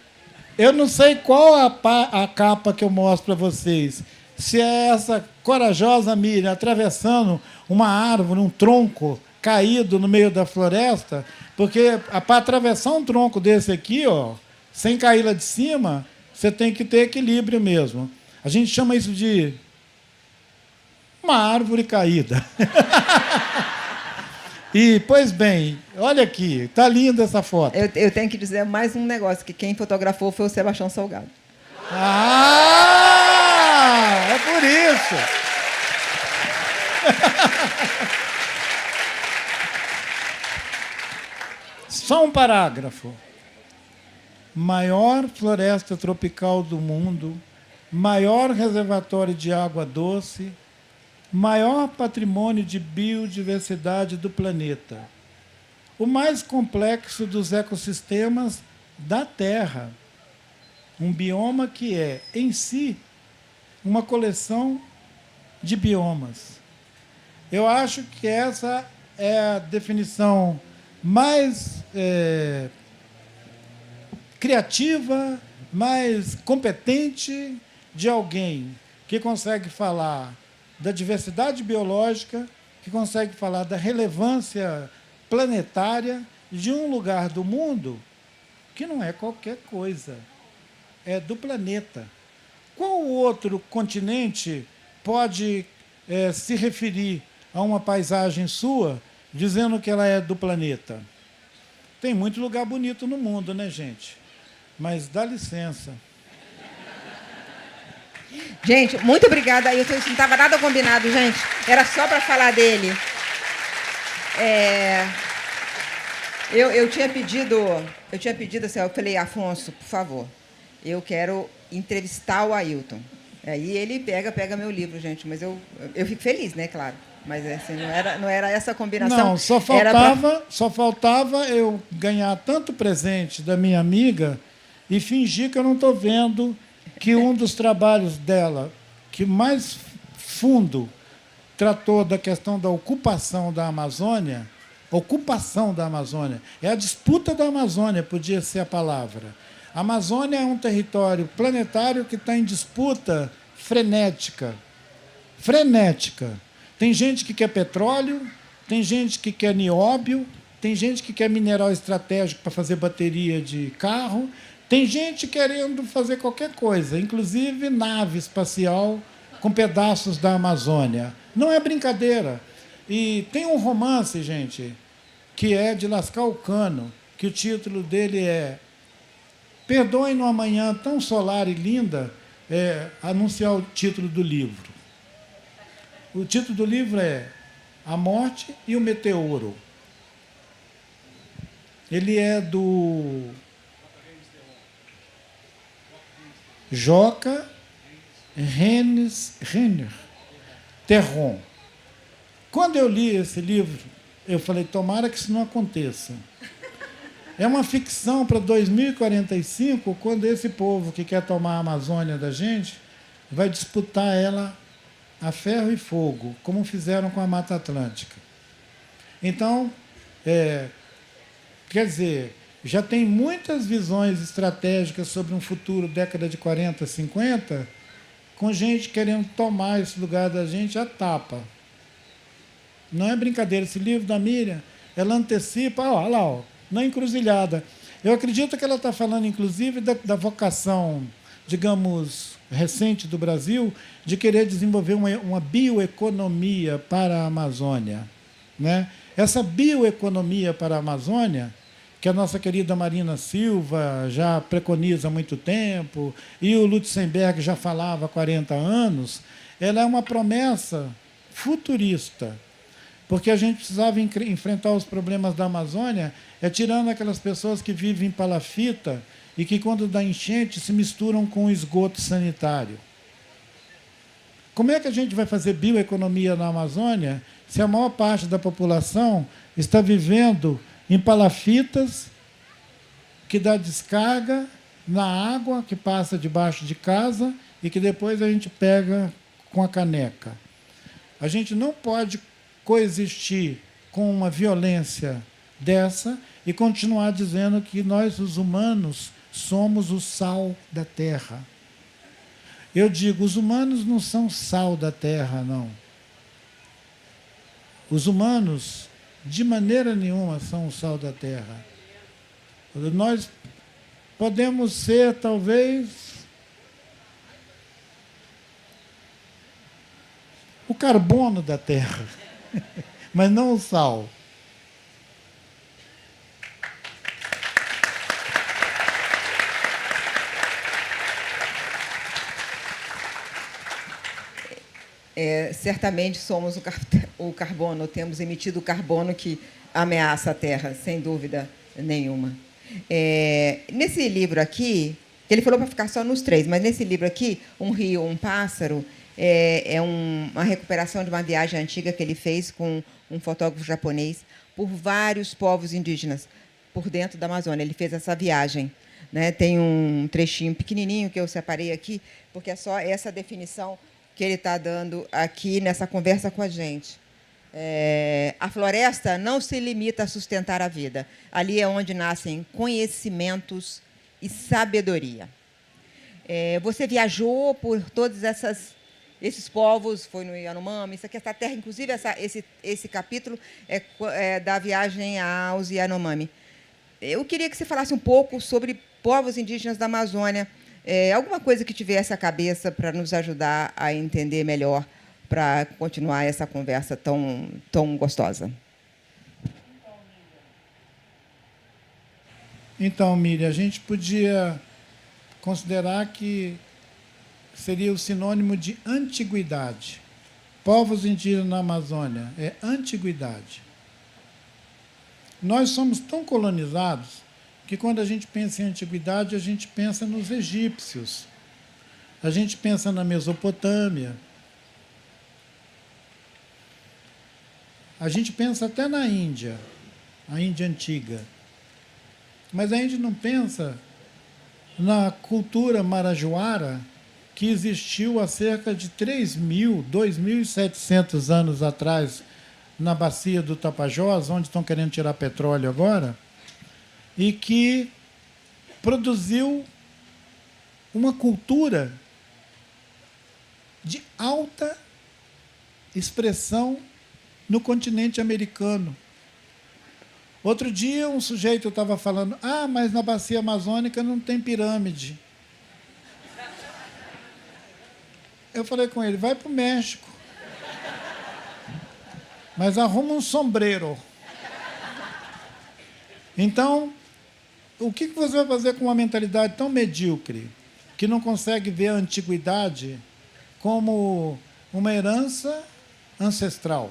eu não sei qual a capa que eu mostro para vocês. Se é essa corajosa Miriam atravessando uma árvore, um tronco caído no meio da floresta, porque para atravessar um tronco desse aqui, ó, sem cair lá de cima, você tem que ter equilíbrio mesmo. A gente chama isso de uma árvore caída. E, pois bem, olha aqui, está linda essa foto. Eu tenho que dizer mais um negócio, que quem fotografou foi o Sebastião Salgado. Ah, é por isso. Só um parágrafo. Maior floresta tropical do mundo, maior reservatório de água doce, maior patrimônio de biodiversidade do planeta. O mais complexo dos ecossistemas da Terra. Um bioma que é, em si, uma coleção de biomas. Eu acho que essa é a definição mais criativa, mais competente de alguém que consegue falar da diversidade biológica, que consegue falar da relevância planetária de um lugar do mundo que não é qualquer coisa, é do planeta. Qual outro continente pode se referir a uma paisagem sua dizendo que ela é do planeta? Tem muito lugar bonito no mundo, né, gente? Mas dá licença. Gente, muito obrigada. Isso não estava nada combinado, gente. Era só para falar dele. Eu tinha pedido assim, eu falei, Afonso, por favor, eu quero entrevistar o Ailton. Aí ele pega meu livro, gente, mas eu fico feliz, né, claro. Mas assim, não era essa a combinação. Não, só faltava eu ganhar tanto presente da minha amiga e fingir que eu não estou vendo que um dos trabalhos dela, que mais fundo tratou da questão da ocupação da Amazônia, é a disputa da Amazônia, podia ser a palavra. A Amazônia é um território planetário que está em disputa frenética. Tem gente que quer petróleo, tem gente que quer nióbio, tem gente que quer mineral estratégico para fazer bateria de carro, tem gente querendo fazer qualquer coisa, inclusive nave espacial com pedaços da Amazônia. Não é brincadeira. E tem um romance, gente, que é de lascar o cano, que o título dele é Perdoem numa manhã tão solar e linda, anunciar o título do livro. O título do livro é A Morte e o Meteoro. Ele é do Joca Renner Terron. Quando eu li esse livro, eu falei, tomara que isso não aconteça. É uma ficção para 2045, quando esse povo que quer tomar a Amazônia da gente vai disputar ela a ferro e fogo, como fizeram com a Mata Atlântica. Então, quer dizer, já tem muitas visões estratégicas sobre um futuro, década de 40, 50, com gente querendo tomar esse lugar da gente a tapa. Não é brincadeira. Esse livro da Miriam, ela antecipa, olha lá, na encruzilhada. Eu acredito que ela está falando, inclusive, da vocação, digamos, recente do Brasil, de querer desenvolver uma bioeconomia para a Amazônia. Né? Essa bioeconomia para a Amazônia, que a nossa querida Marina Silva já preconiza há muito tempo, e o Lutzenberg já falava há 40 anos, ela é uma promessa futurista, porque a gente precisava enfrentar os problemas da Amazônia tirando aquelas pessoas que vivem em palafita e que, quando dá enchente, se misturam com o esgoto sanitário. Como é que a gente vai fazer bioeconomia na Amazônia se a maior parte da população está vivendo em palafitas que dá descarga na água que passa debaixo de casa e que depois a gente pega com a caneca? A gente não pode coexistir com uma violência dessa e continuar dizendo que nós, os humanos, somos o sal da terra. Eu digo, os humanos não são sal da terra, não. Os humanos, de maneira nenhuma, são o sal da terra. Nós podemos ser, talvez, o carbono da terra, mas não o sal. Certamente somos o carbono, temos emitido o carbono que ameaça a Terra, sem dúvida nenhuma. Nesse livro aqui, ele falou para ficar só nos 3, mas nesse livro aqui, Um Rio, um Pássaro, uma recuperação de uma viagem antiga que ele fez com um fotógrafo japonês por vários povos indígenas por dentro da Amazônia. Ele fez essa viagem. Né? Tem um trechinho pequenininho que eu separei aqui, porque é só essa definição que ele está dando aqui nessa conversa com a gente. A floresta não se limita a sustentar a vida. Ali é onde nascem conhecimentos e sabedoria. Você viajou por todos esses povos, foi no Yanomami, isso aqui, essa terra, inclusive esse capítulo é da viagem aos Yanomami. Eu queria que você falasse um pouco sobre povos indígenas da Amazônia, alguma coisa que tivesse a cabeça para nos ajudar a entender melhor, para continuar essa conversa tão gostosa. Então, Miriam, a gente podia considerar que seria o sinônimo de antiguidade. Povos indígenas na Amazônia antiguidade. Nós somos tão colonizados que quando a gente pensa em antiguidade, a gente pensa nos egípcios, a gente pensa na Mesopotâmia, a gente pensa até na Índia, a Índia antiga. Mas a gente não pensa na cultura marajoara que existiu há cerca de 3.000, 2.700 anos atrás, na bacia do Tapajós, onde estão querendo tirar petróleo agora, e que produziu uma cultura de alta expressão no continente americano. Outro dia, um sujeito estava falando, mas na bacia amazônica não tem pirâmide. Eu falei com ele, vai para o México, mas arruma um sombreiro. Então, o que você vai fazer com uma mentalidade tão medíocre, que não consegue ver a antiguidade como uma herança ancestral?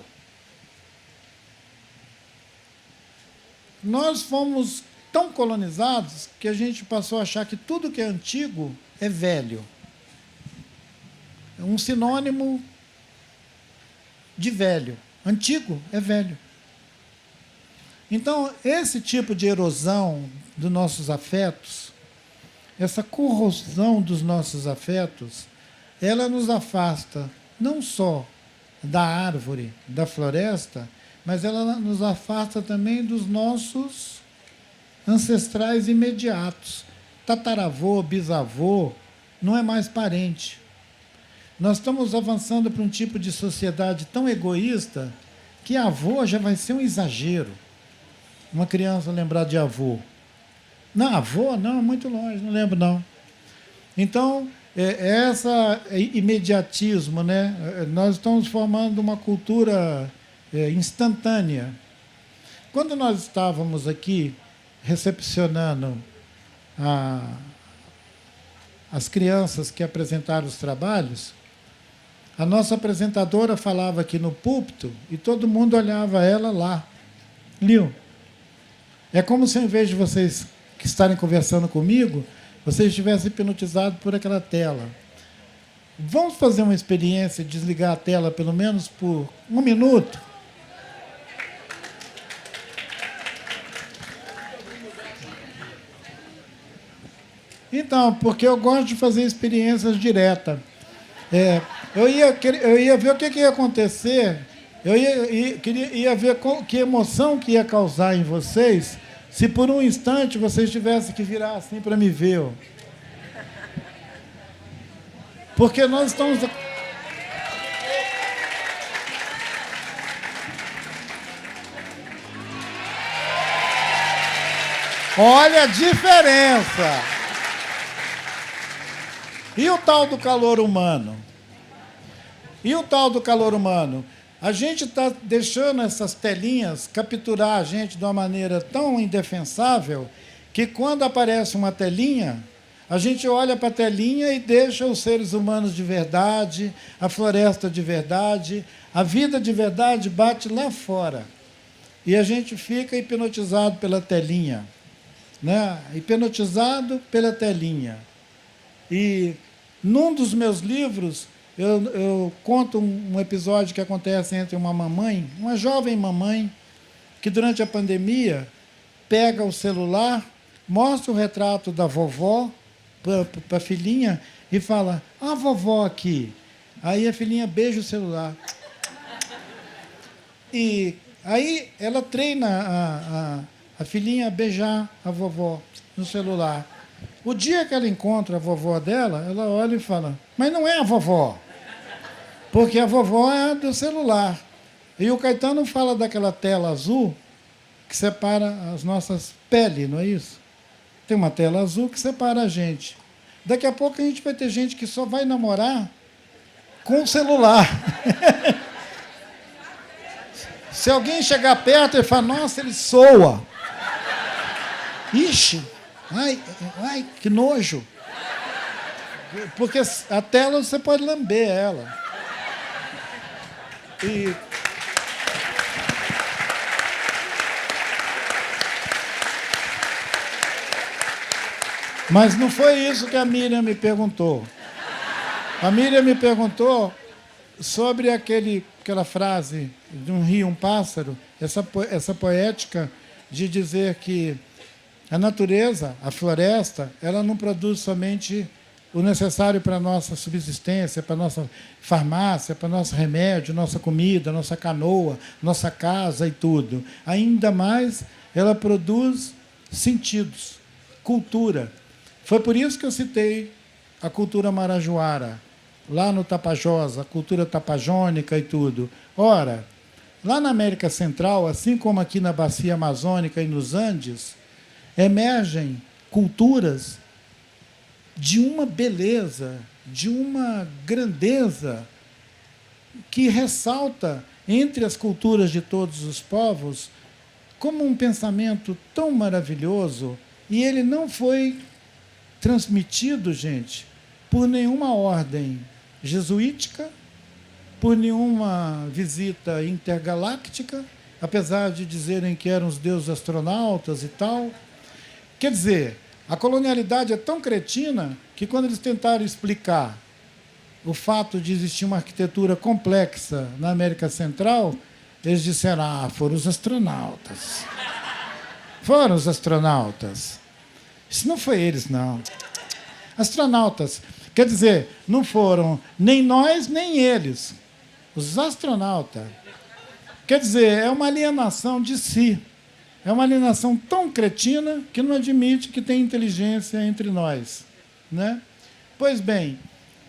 Nós fomos tão colonizados que a gente passou a achar que tudo que é antigo é velho. É um sinônimo de velho. Antigo é velho. Então, esse tipo de erosão dos nossos afetos, essa corrosão dos nossos afetos, ela nos afasta não só da árvore, da floresta, mas ela nos afasta também dos nossos ancestrais imediatos. Tataravô, bisavô, não é mais parente. Nós estamos avançando para um tipo de sociedade tão egoísta que avô já vai ser um exagero. Uma criança lembrar de avô. Não, avô? Não, muito longe, não lembro não. Então, esse imediatismo, né? Nós estamos formando uma cultura instantânea. Quando nós estávamos aqui recepcionando as crianças que apresentaram os trabalhos, a nossa apresentadora falava aqui no púlpito e todo mundo olhava ela lá. Liu, é como se, ao invés de vocês que estarem conversando comigo, vocês estivessem hipnotizados por aquela tela. Vamos fazer uma experiência, desligar a tela pelo menos por 1 minuto? Então, porque eu gosto de fazer experiências diretas. Eu ia ver o que ia acontecer, ia ver que emoção que ia causar em vocês se por um instante vocês tivessem que virar assim para me ver. Ó. Porque nós estamos... Olha a diferença! E o tal do calor humano? E o tal do calor humano? A gente está deixando essas telinhas capturar a gente de uma maneira tão indefensável que quando aparece uma telinha, a gente olha para a telinha e deixa os seres humanos de verdade, a floresta de verdade, a vida de verdade bate lá fora. E a gente fica hipnotizado pela telinha, né? Hipnotizado pela telinha. E num dos meus livros, eu conto um episódio que acontece entre uma mamãe, uma jovem mamãe, que durante a pandemia pega o celular, mostra o retrato da vovó para a filhinha e fala, a vovó aqui. Aí a filhinha beija o celular. E aí ela treina a filhinha a beijar a vovó no celular. O dia que ela encontra a vovó dela, ela olha e fala, mas não é a vovó, porque a vovó é do celular. E o Caetano fala daquela tela azul que separa as nossas peles, não é isso? Tem uma tela azul que separa a gente. Daqui a pouco a gente vai ter gente que só vai namorar com o celular. Se alguém chegar perto e falar, nossa, ele soa. Ixi, ai, que nojo. Porque a tela você pode lamber ela. Mas não foi isso que a Miriam me perguntou. A Miriam me perguntou sobre aquela frase de um rio, um pássaro, essa poética de dizer que a natureza, a floresta, ela não produz somente o necessário para a nossa subsistência, para a nossa farmácia, para o nosso remédio, nossa comida, nossa canoa, nossa casa e tudo. Ainda mais, ela produz sentidos, cultura. Foi por isso que eu citei a cultura marajoara, lá no Tapajós, a cultura tapajônica e tudo. Ora, lá na América Central, assim como aqui na Bacia Amazônica e nos Andes, emergem culturas de uma beleza, de uma grandeza que ressalta entre as culturas de todos os povos como um pensamento tão maravilhoso, e ele não foi transmitido, gente, por nenhuma ordem jesuítica, por nenhuma visita intergaláctica, apesar de dizerem que eram os deuses astronautas e tal. Quer dizer, a colonialidade é tão cretina que, quando eles tentaram explicar o fato de existir uma arquitetura complexa na América Central, eles disseram: foram os astronautas. Foram os astronautas. Isso não foi eles, não. Astronautas. Quer dizer, não foram nem nós, nem eles. Os astronautas. Quer dizer, é uma alienação de si. É uma alienação tão cretina que não admite que tem inteligência entre nós, né? Pois bem,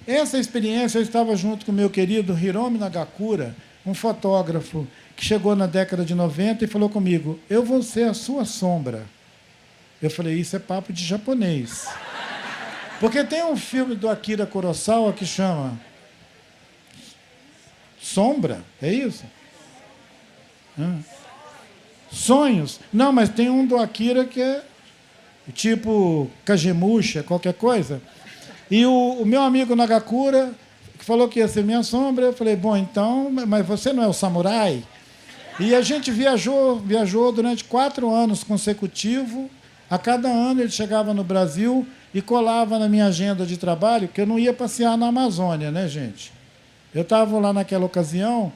essa experiência eu estava junto com o meu querido Hiromi Nagakura, um fotógrafo que chegou na década de 90 e falou comigo: eu vou ser a sua sombra. Eu falei: isso é papo de japonês. Porque tem um filme do Akira Kurosawa que chama Sombra, é isso? Sonhos. Não, mas tem um do Akira que é tipo Kagemusha, qualquer coisa. E o meu amigo Nagakura, que falou que ia ser minha sombra, eu falei: bom, então, mas você não é o samurai? E a gente viajou durante 4 anos consecutivos. A cada ano ele chegava no Brasil e colava na minha agenda de trabalho, que eu não ia passear na Amazônia, né, gente? Eu estava lá naquela ocasião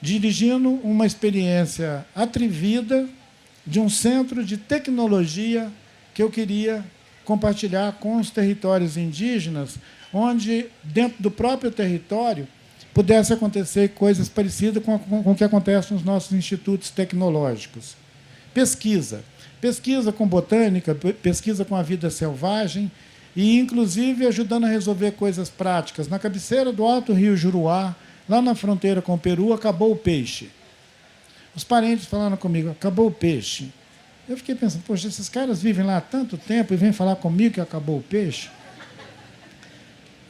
dirigindo uma experiência atrevida de um centro de tecnologia que eu queria compartilhar com os territórios indígenas, onde, dentro do próprio território, pudesse acontecer coisas parecidas com o que acontece nos nossos institutos tecnológicos. Pesquisa com botânica, pesquisa com a vida selvagem e, inclusive, ajudando a resolver coisas práticas. Na cabeceira do Alto Rio Juruá, lá na fronteira com o Peru, acabou o peixe. Os parentes falaram comigo: acabou o peixe. Eu fiquei pensando: poxa, esses caras vivem lá há tanto tempo e vêm falar comigo que acabou o peixe?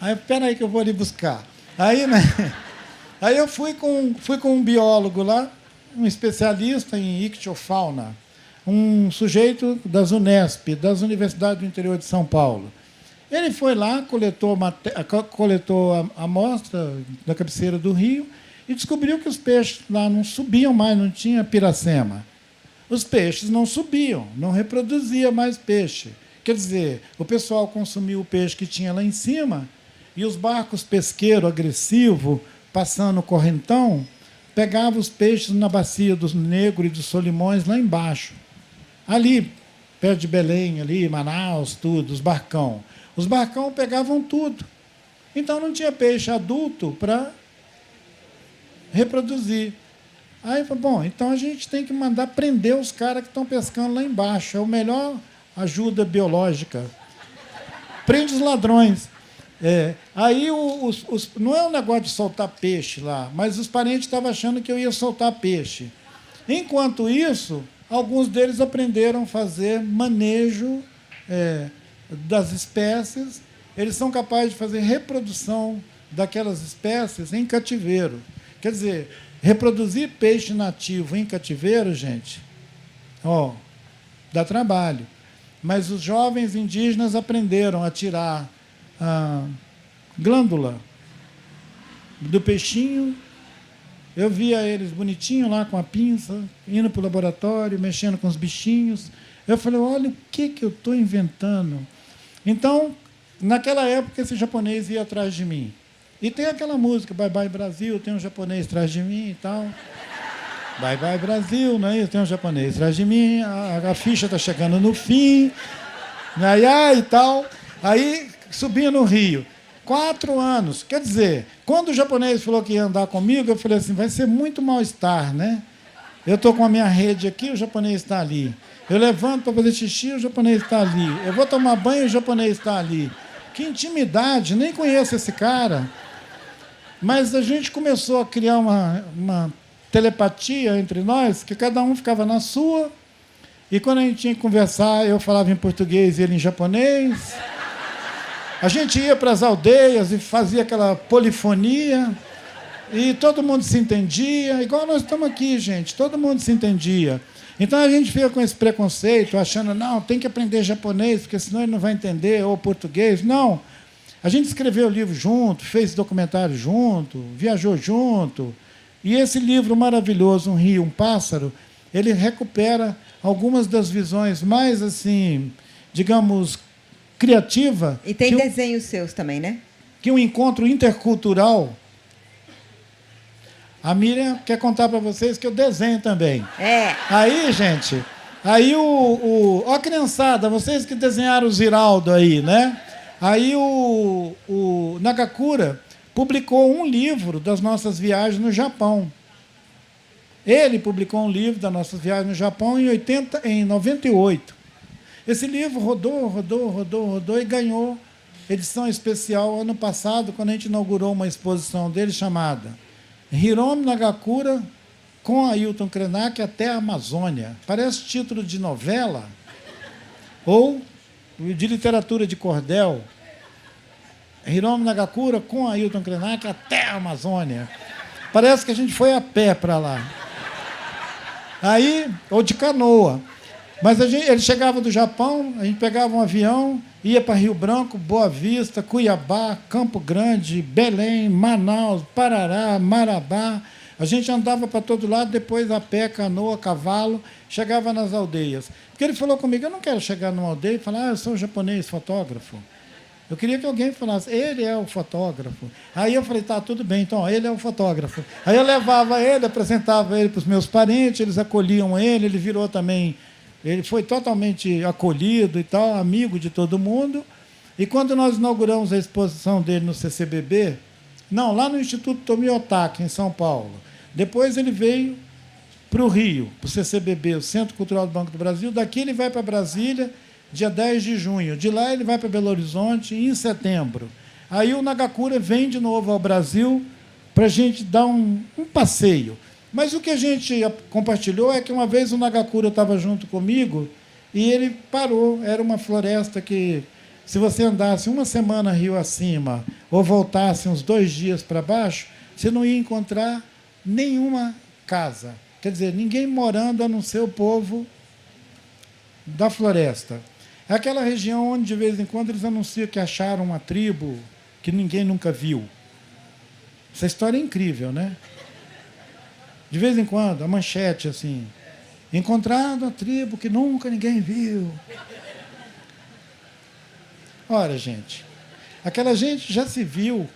Aí, espera aí que eu vou ali buscar. Aí, né? Aí eu fui com um biólogo lá, um especialista em ictiofauna, um sujeito das Unesp, das universidades do interior de São Paulo. Ele foi lá, coletou a amostra da cabeceira do rio e descobriu que os peixes lá não subiam mais, não tinha piracema. Os peixes não subiam, não reproduzia mais peixe. Quer dizer, o pessoal consumiu o peixe que tinha lá em cima e os barcos pesqueiros agressivos, passando o correntão, pegavam os peixes na bacia do Negro e dos Solimões, lá embaixo. Ali, perto de Belém, ali, Manaus, tudo, os barcão. Os barcão pegavam tudo. Então não tinha peixe adulto para reproduzir. Aí, bom, então a gente tem que mandar prender os caras que estão pescando lá embaixo. É a melhor ajuda biológica. Prende os ladrões. Aí não é um negócio de soltar peixe lá, mas os parentes estavam achando que eu ia soltar peixe. Enquanto isso, alguns deles aprenderam a fazer manejo das espécies. Eles são capazes de fazer reprodução daquelas espécies em cativeiro. Quer dizer, reproduzir peixe nativo em cativeiro, gente, dá trabalho. Mas os jovens indígenas aprenderam a tirar a glândula do peixinho. Eu via eles bonitinho lá com a pinça, indo para o laboratório, mexendo com os bichinhos. Eu falei: olha o que eu estou inventando. Então, naquela época, esse japonês ia atrás de mim. E tem aquela música, Bye Bye Brasil, tem um japonês atrás de mim e tal. Bye Bye Brasil, não é isso? Tem um japonês atrás de mim, a ficha está chegando no fim, e tal. Aí, subia no Rio. 4 anos. Quer dizer, quando o japonês falou que ia andar comigo, eu falei assim, vai ser muito mal-estar, né? Eu estou com a minha rede aqui, o japonês está ali. Eu levanto para fazer xixi, o japonês está ali. Eu vou tomar banho, o japonês está ali. Que intimidade, nem conheço esse cara. Mas a gente começou a criar uma telepatia entre nós, que cada um ficava na sua, e quando a gente tinha que conversar, eu falava em português e ele em japonês. A gente ia para as aldeias e fazia aquela polifonia, e todo mundo se entendia, igual nós estamos aqui, gente, todo mundo se entendia. Então a gente fica com esse preconceito, achando, não, tem que aprender japonês, porque senão ele não vai entender, ou português. Não. A gente escreveu o livro junto, fez documentário junto, viajou junto. E esse livro maravilhoso, Um Rio, um Pássaro, ele recupera algumas das visões mais, assim, digamos, criativa. E tem desenhos seus também, né? Que um encontro intercultural. A Miriam quer contar para vocês que eu desenho também. É. Aí, gente, aí ó, criançada, vocês que desenharam o Ziraldo aí, né? Aí o Nagakura publicou um livro das nossas viagens no Japão. Ele publicou um livro das nossas viagens no Japão em 98. Esse livro rodou e ganhou edição especial ano passado, quando a gente inaugurou uma exposição dele chamada Hiromi Nagakura com Ailton Krenak até a Amazônia. Parece título de novela ou de literatura de cordel. Hiromi Nagakura com Ailton Krenak até a Amazônia. Parece que a gente foi a pé para lá. Aí, ou de canoa. Mas ele chegava do Japão, a gente pegava um avião, ia para Rio Branco, Boa Vista, Cuiabá, Campo Grande, Belém, Manaus, Parará, Marabá. A gente andava para todo lado, depois a pé, canoa, cavalo, chegava nas aldeias. Porque ele falou comigo, eu não quero chegar numa aldeia e falar, eu sou japonês, fotógrafo. Eu queria que alguém falasse, ele é o fotógrafo. Aí eu falei, tá, tudo bem, então, ele é o fotógrafo. Aí eu levava ele, apresentava ele para os meus parentes, eles acolhiam ele virou também, ele foi totalmente acolhido e tal, amigo de todo mundo. E quando nós inauguramos a exposição dele no CCBB, não, lá no Instituto Tomiotaki, em São Paulo. Depois ele veio para o Rio, para o CCBB, o Centro Cultural do Banco do Brasil. Daqui ele vai para Brasília, dia 10 de junho. De lá ele vai para Belo Horizonte em setembro. Aí o Nagakura vem de novo ao Brasil para a gente dar um passeio. Mas o que a gente compartilhou é que uma vez o Nagakura estava junto comigo e ele parou. Era uma floresta que, se você andasse uma semana rio acima ou voltasse uns 2 dias para baixo, você não ia encontrar nenhuma casa. Quer dizer, ninguém morando a não ser o povo da floresta. É aquela região onde, de vez em quando, eles anunciam que acharam uma tribo que ninguém nunca viu. Essa história é incrível, né? De vez em quando, a manchete, assim, encontrado a tribo que nunca ninguém viu. Ora, gente, aquela gente já se viu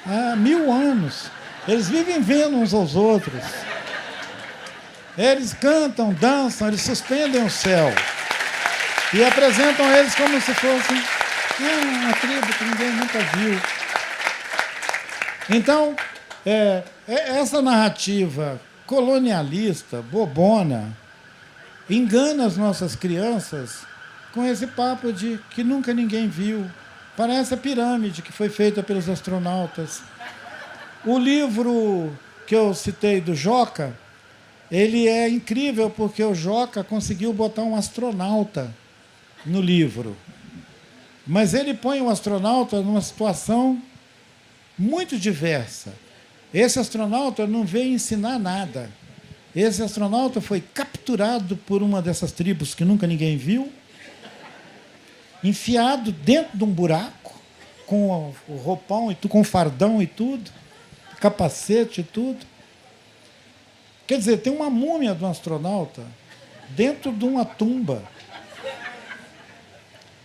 há 1000 anos. Eles vivem vendo uns aos outros. Eles cantam, dançam, eles suspendem o céu. E apresentam eles como se fosse uma tribo que ninguém nunca viu. Então, essa narrativa colonialista, bobona, engana as nossas crianças com esse papo de que nunca ninguém viu. Parece a pirâmide que foi feita pelos astronautas. O livro que eu citei do Joca, ele é incrível porque o Joca conseguiu botar um astronauta no livro. Mas ele põe o astronauta numa situação muito diversa. Esse astronauta não veio ensinar nada. Esse astronauta foi capturado por uma dessas tribos que nunca ninguém viu, enfiado dentro de um buraco, com o roupão, com o fardão e tudo, capacete e tudo. Quer dizer, tem uma múmia de um astronauta dentro de uma tumba.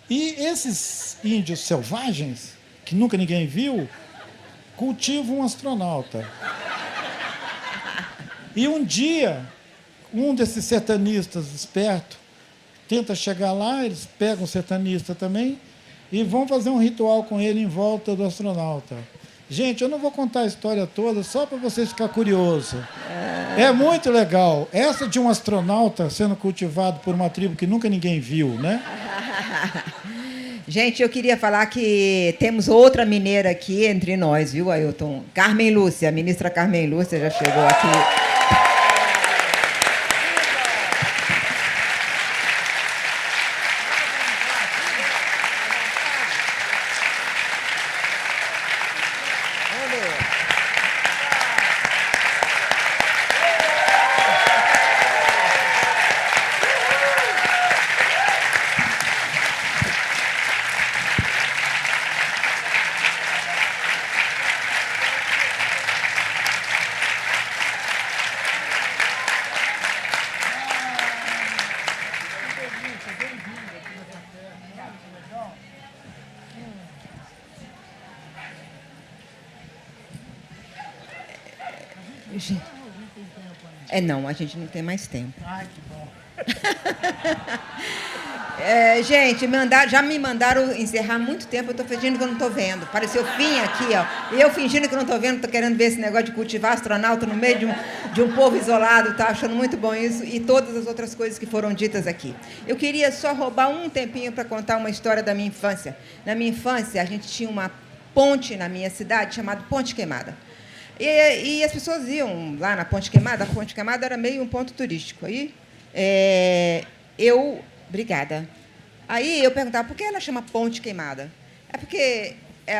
E esses índios selvagens, que nunca ninguém viu, cultivam um astronauta. E um dia, um desses sertanistas espertos tenta chegar lá, eles pegam o sertanista também e vão fazer um ritual com ele em volta do astronauta. Gente, eu não vou contar a história toda, só para vocês ficarem curiosos. É muito legal. Essa de um astronauta sendo cultivado por uma tribo que nunca ninguém viu, né? Gente, eu queria falar que temos outra mineira aqui entre nós, viu, Ailton? Carmen Lúcia, a ministra Carmen Lúcia já chegou aqui. Não, a gente não tem mais tempo. Ai, que bom. Gente, já me mandaram encerrar há muito tempo, eu estou fingindo que eu não estou vendo. Pareceu fim aqui, ó. E eu fingindo que não estou vendo, estou querendo ver esse negócio de cultivar astronauta no meio de um povo isolado, tá achando muito bom isso, e todas as outras coisas que foram ditas aqui. Eu queria só roubar um tempinho para contar uma história da minha infância. Na minha infância, a gente tinha uma ponte na minha cidade chamada Ponte Queimada. E as pessoas iam lá na Ponte Queimada. A Ponte Queimada era meio um ponto turístico. Aí obrigada. Aí eu perguntava, por que ela chama Ponte Queimada? É porque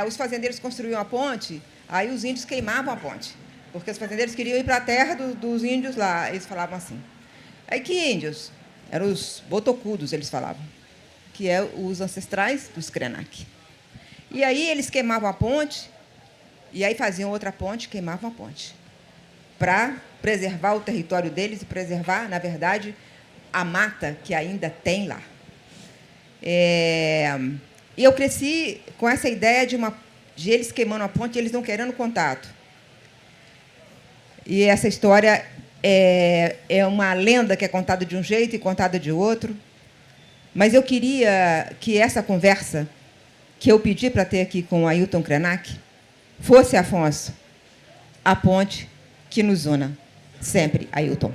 os fazendeiros construíam a ponte, aí os índios queimavam a ponte, porque os fazendeiros queriam ir para a terra dos índios lá. Eles falavam assim. Aí que índios? Eram os botocudos, eles falavam, que é os ancestrais dos Krenak. E aí eles queimavam a ponte, e aí faziam outra ponte, queimavam a ponte, para preservar o território deles e preservar, na verdade, a mata que ainda tem lá. E eu cresci com essa ideia de eles queimando a ponte e eles não querendo contato. E essa história é uma lenda que é contada de um jeito e contada de outro. Mas eu queria que essa conversa que eu pedi para ter aqui com o Ailton Krenak fosse, Afonso, a ponte que nos una. Sempre, Ailton.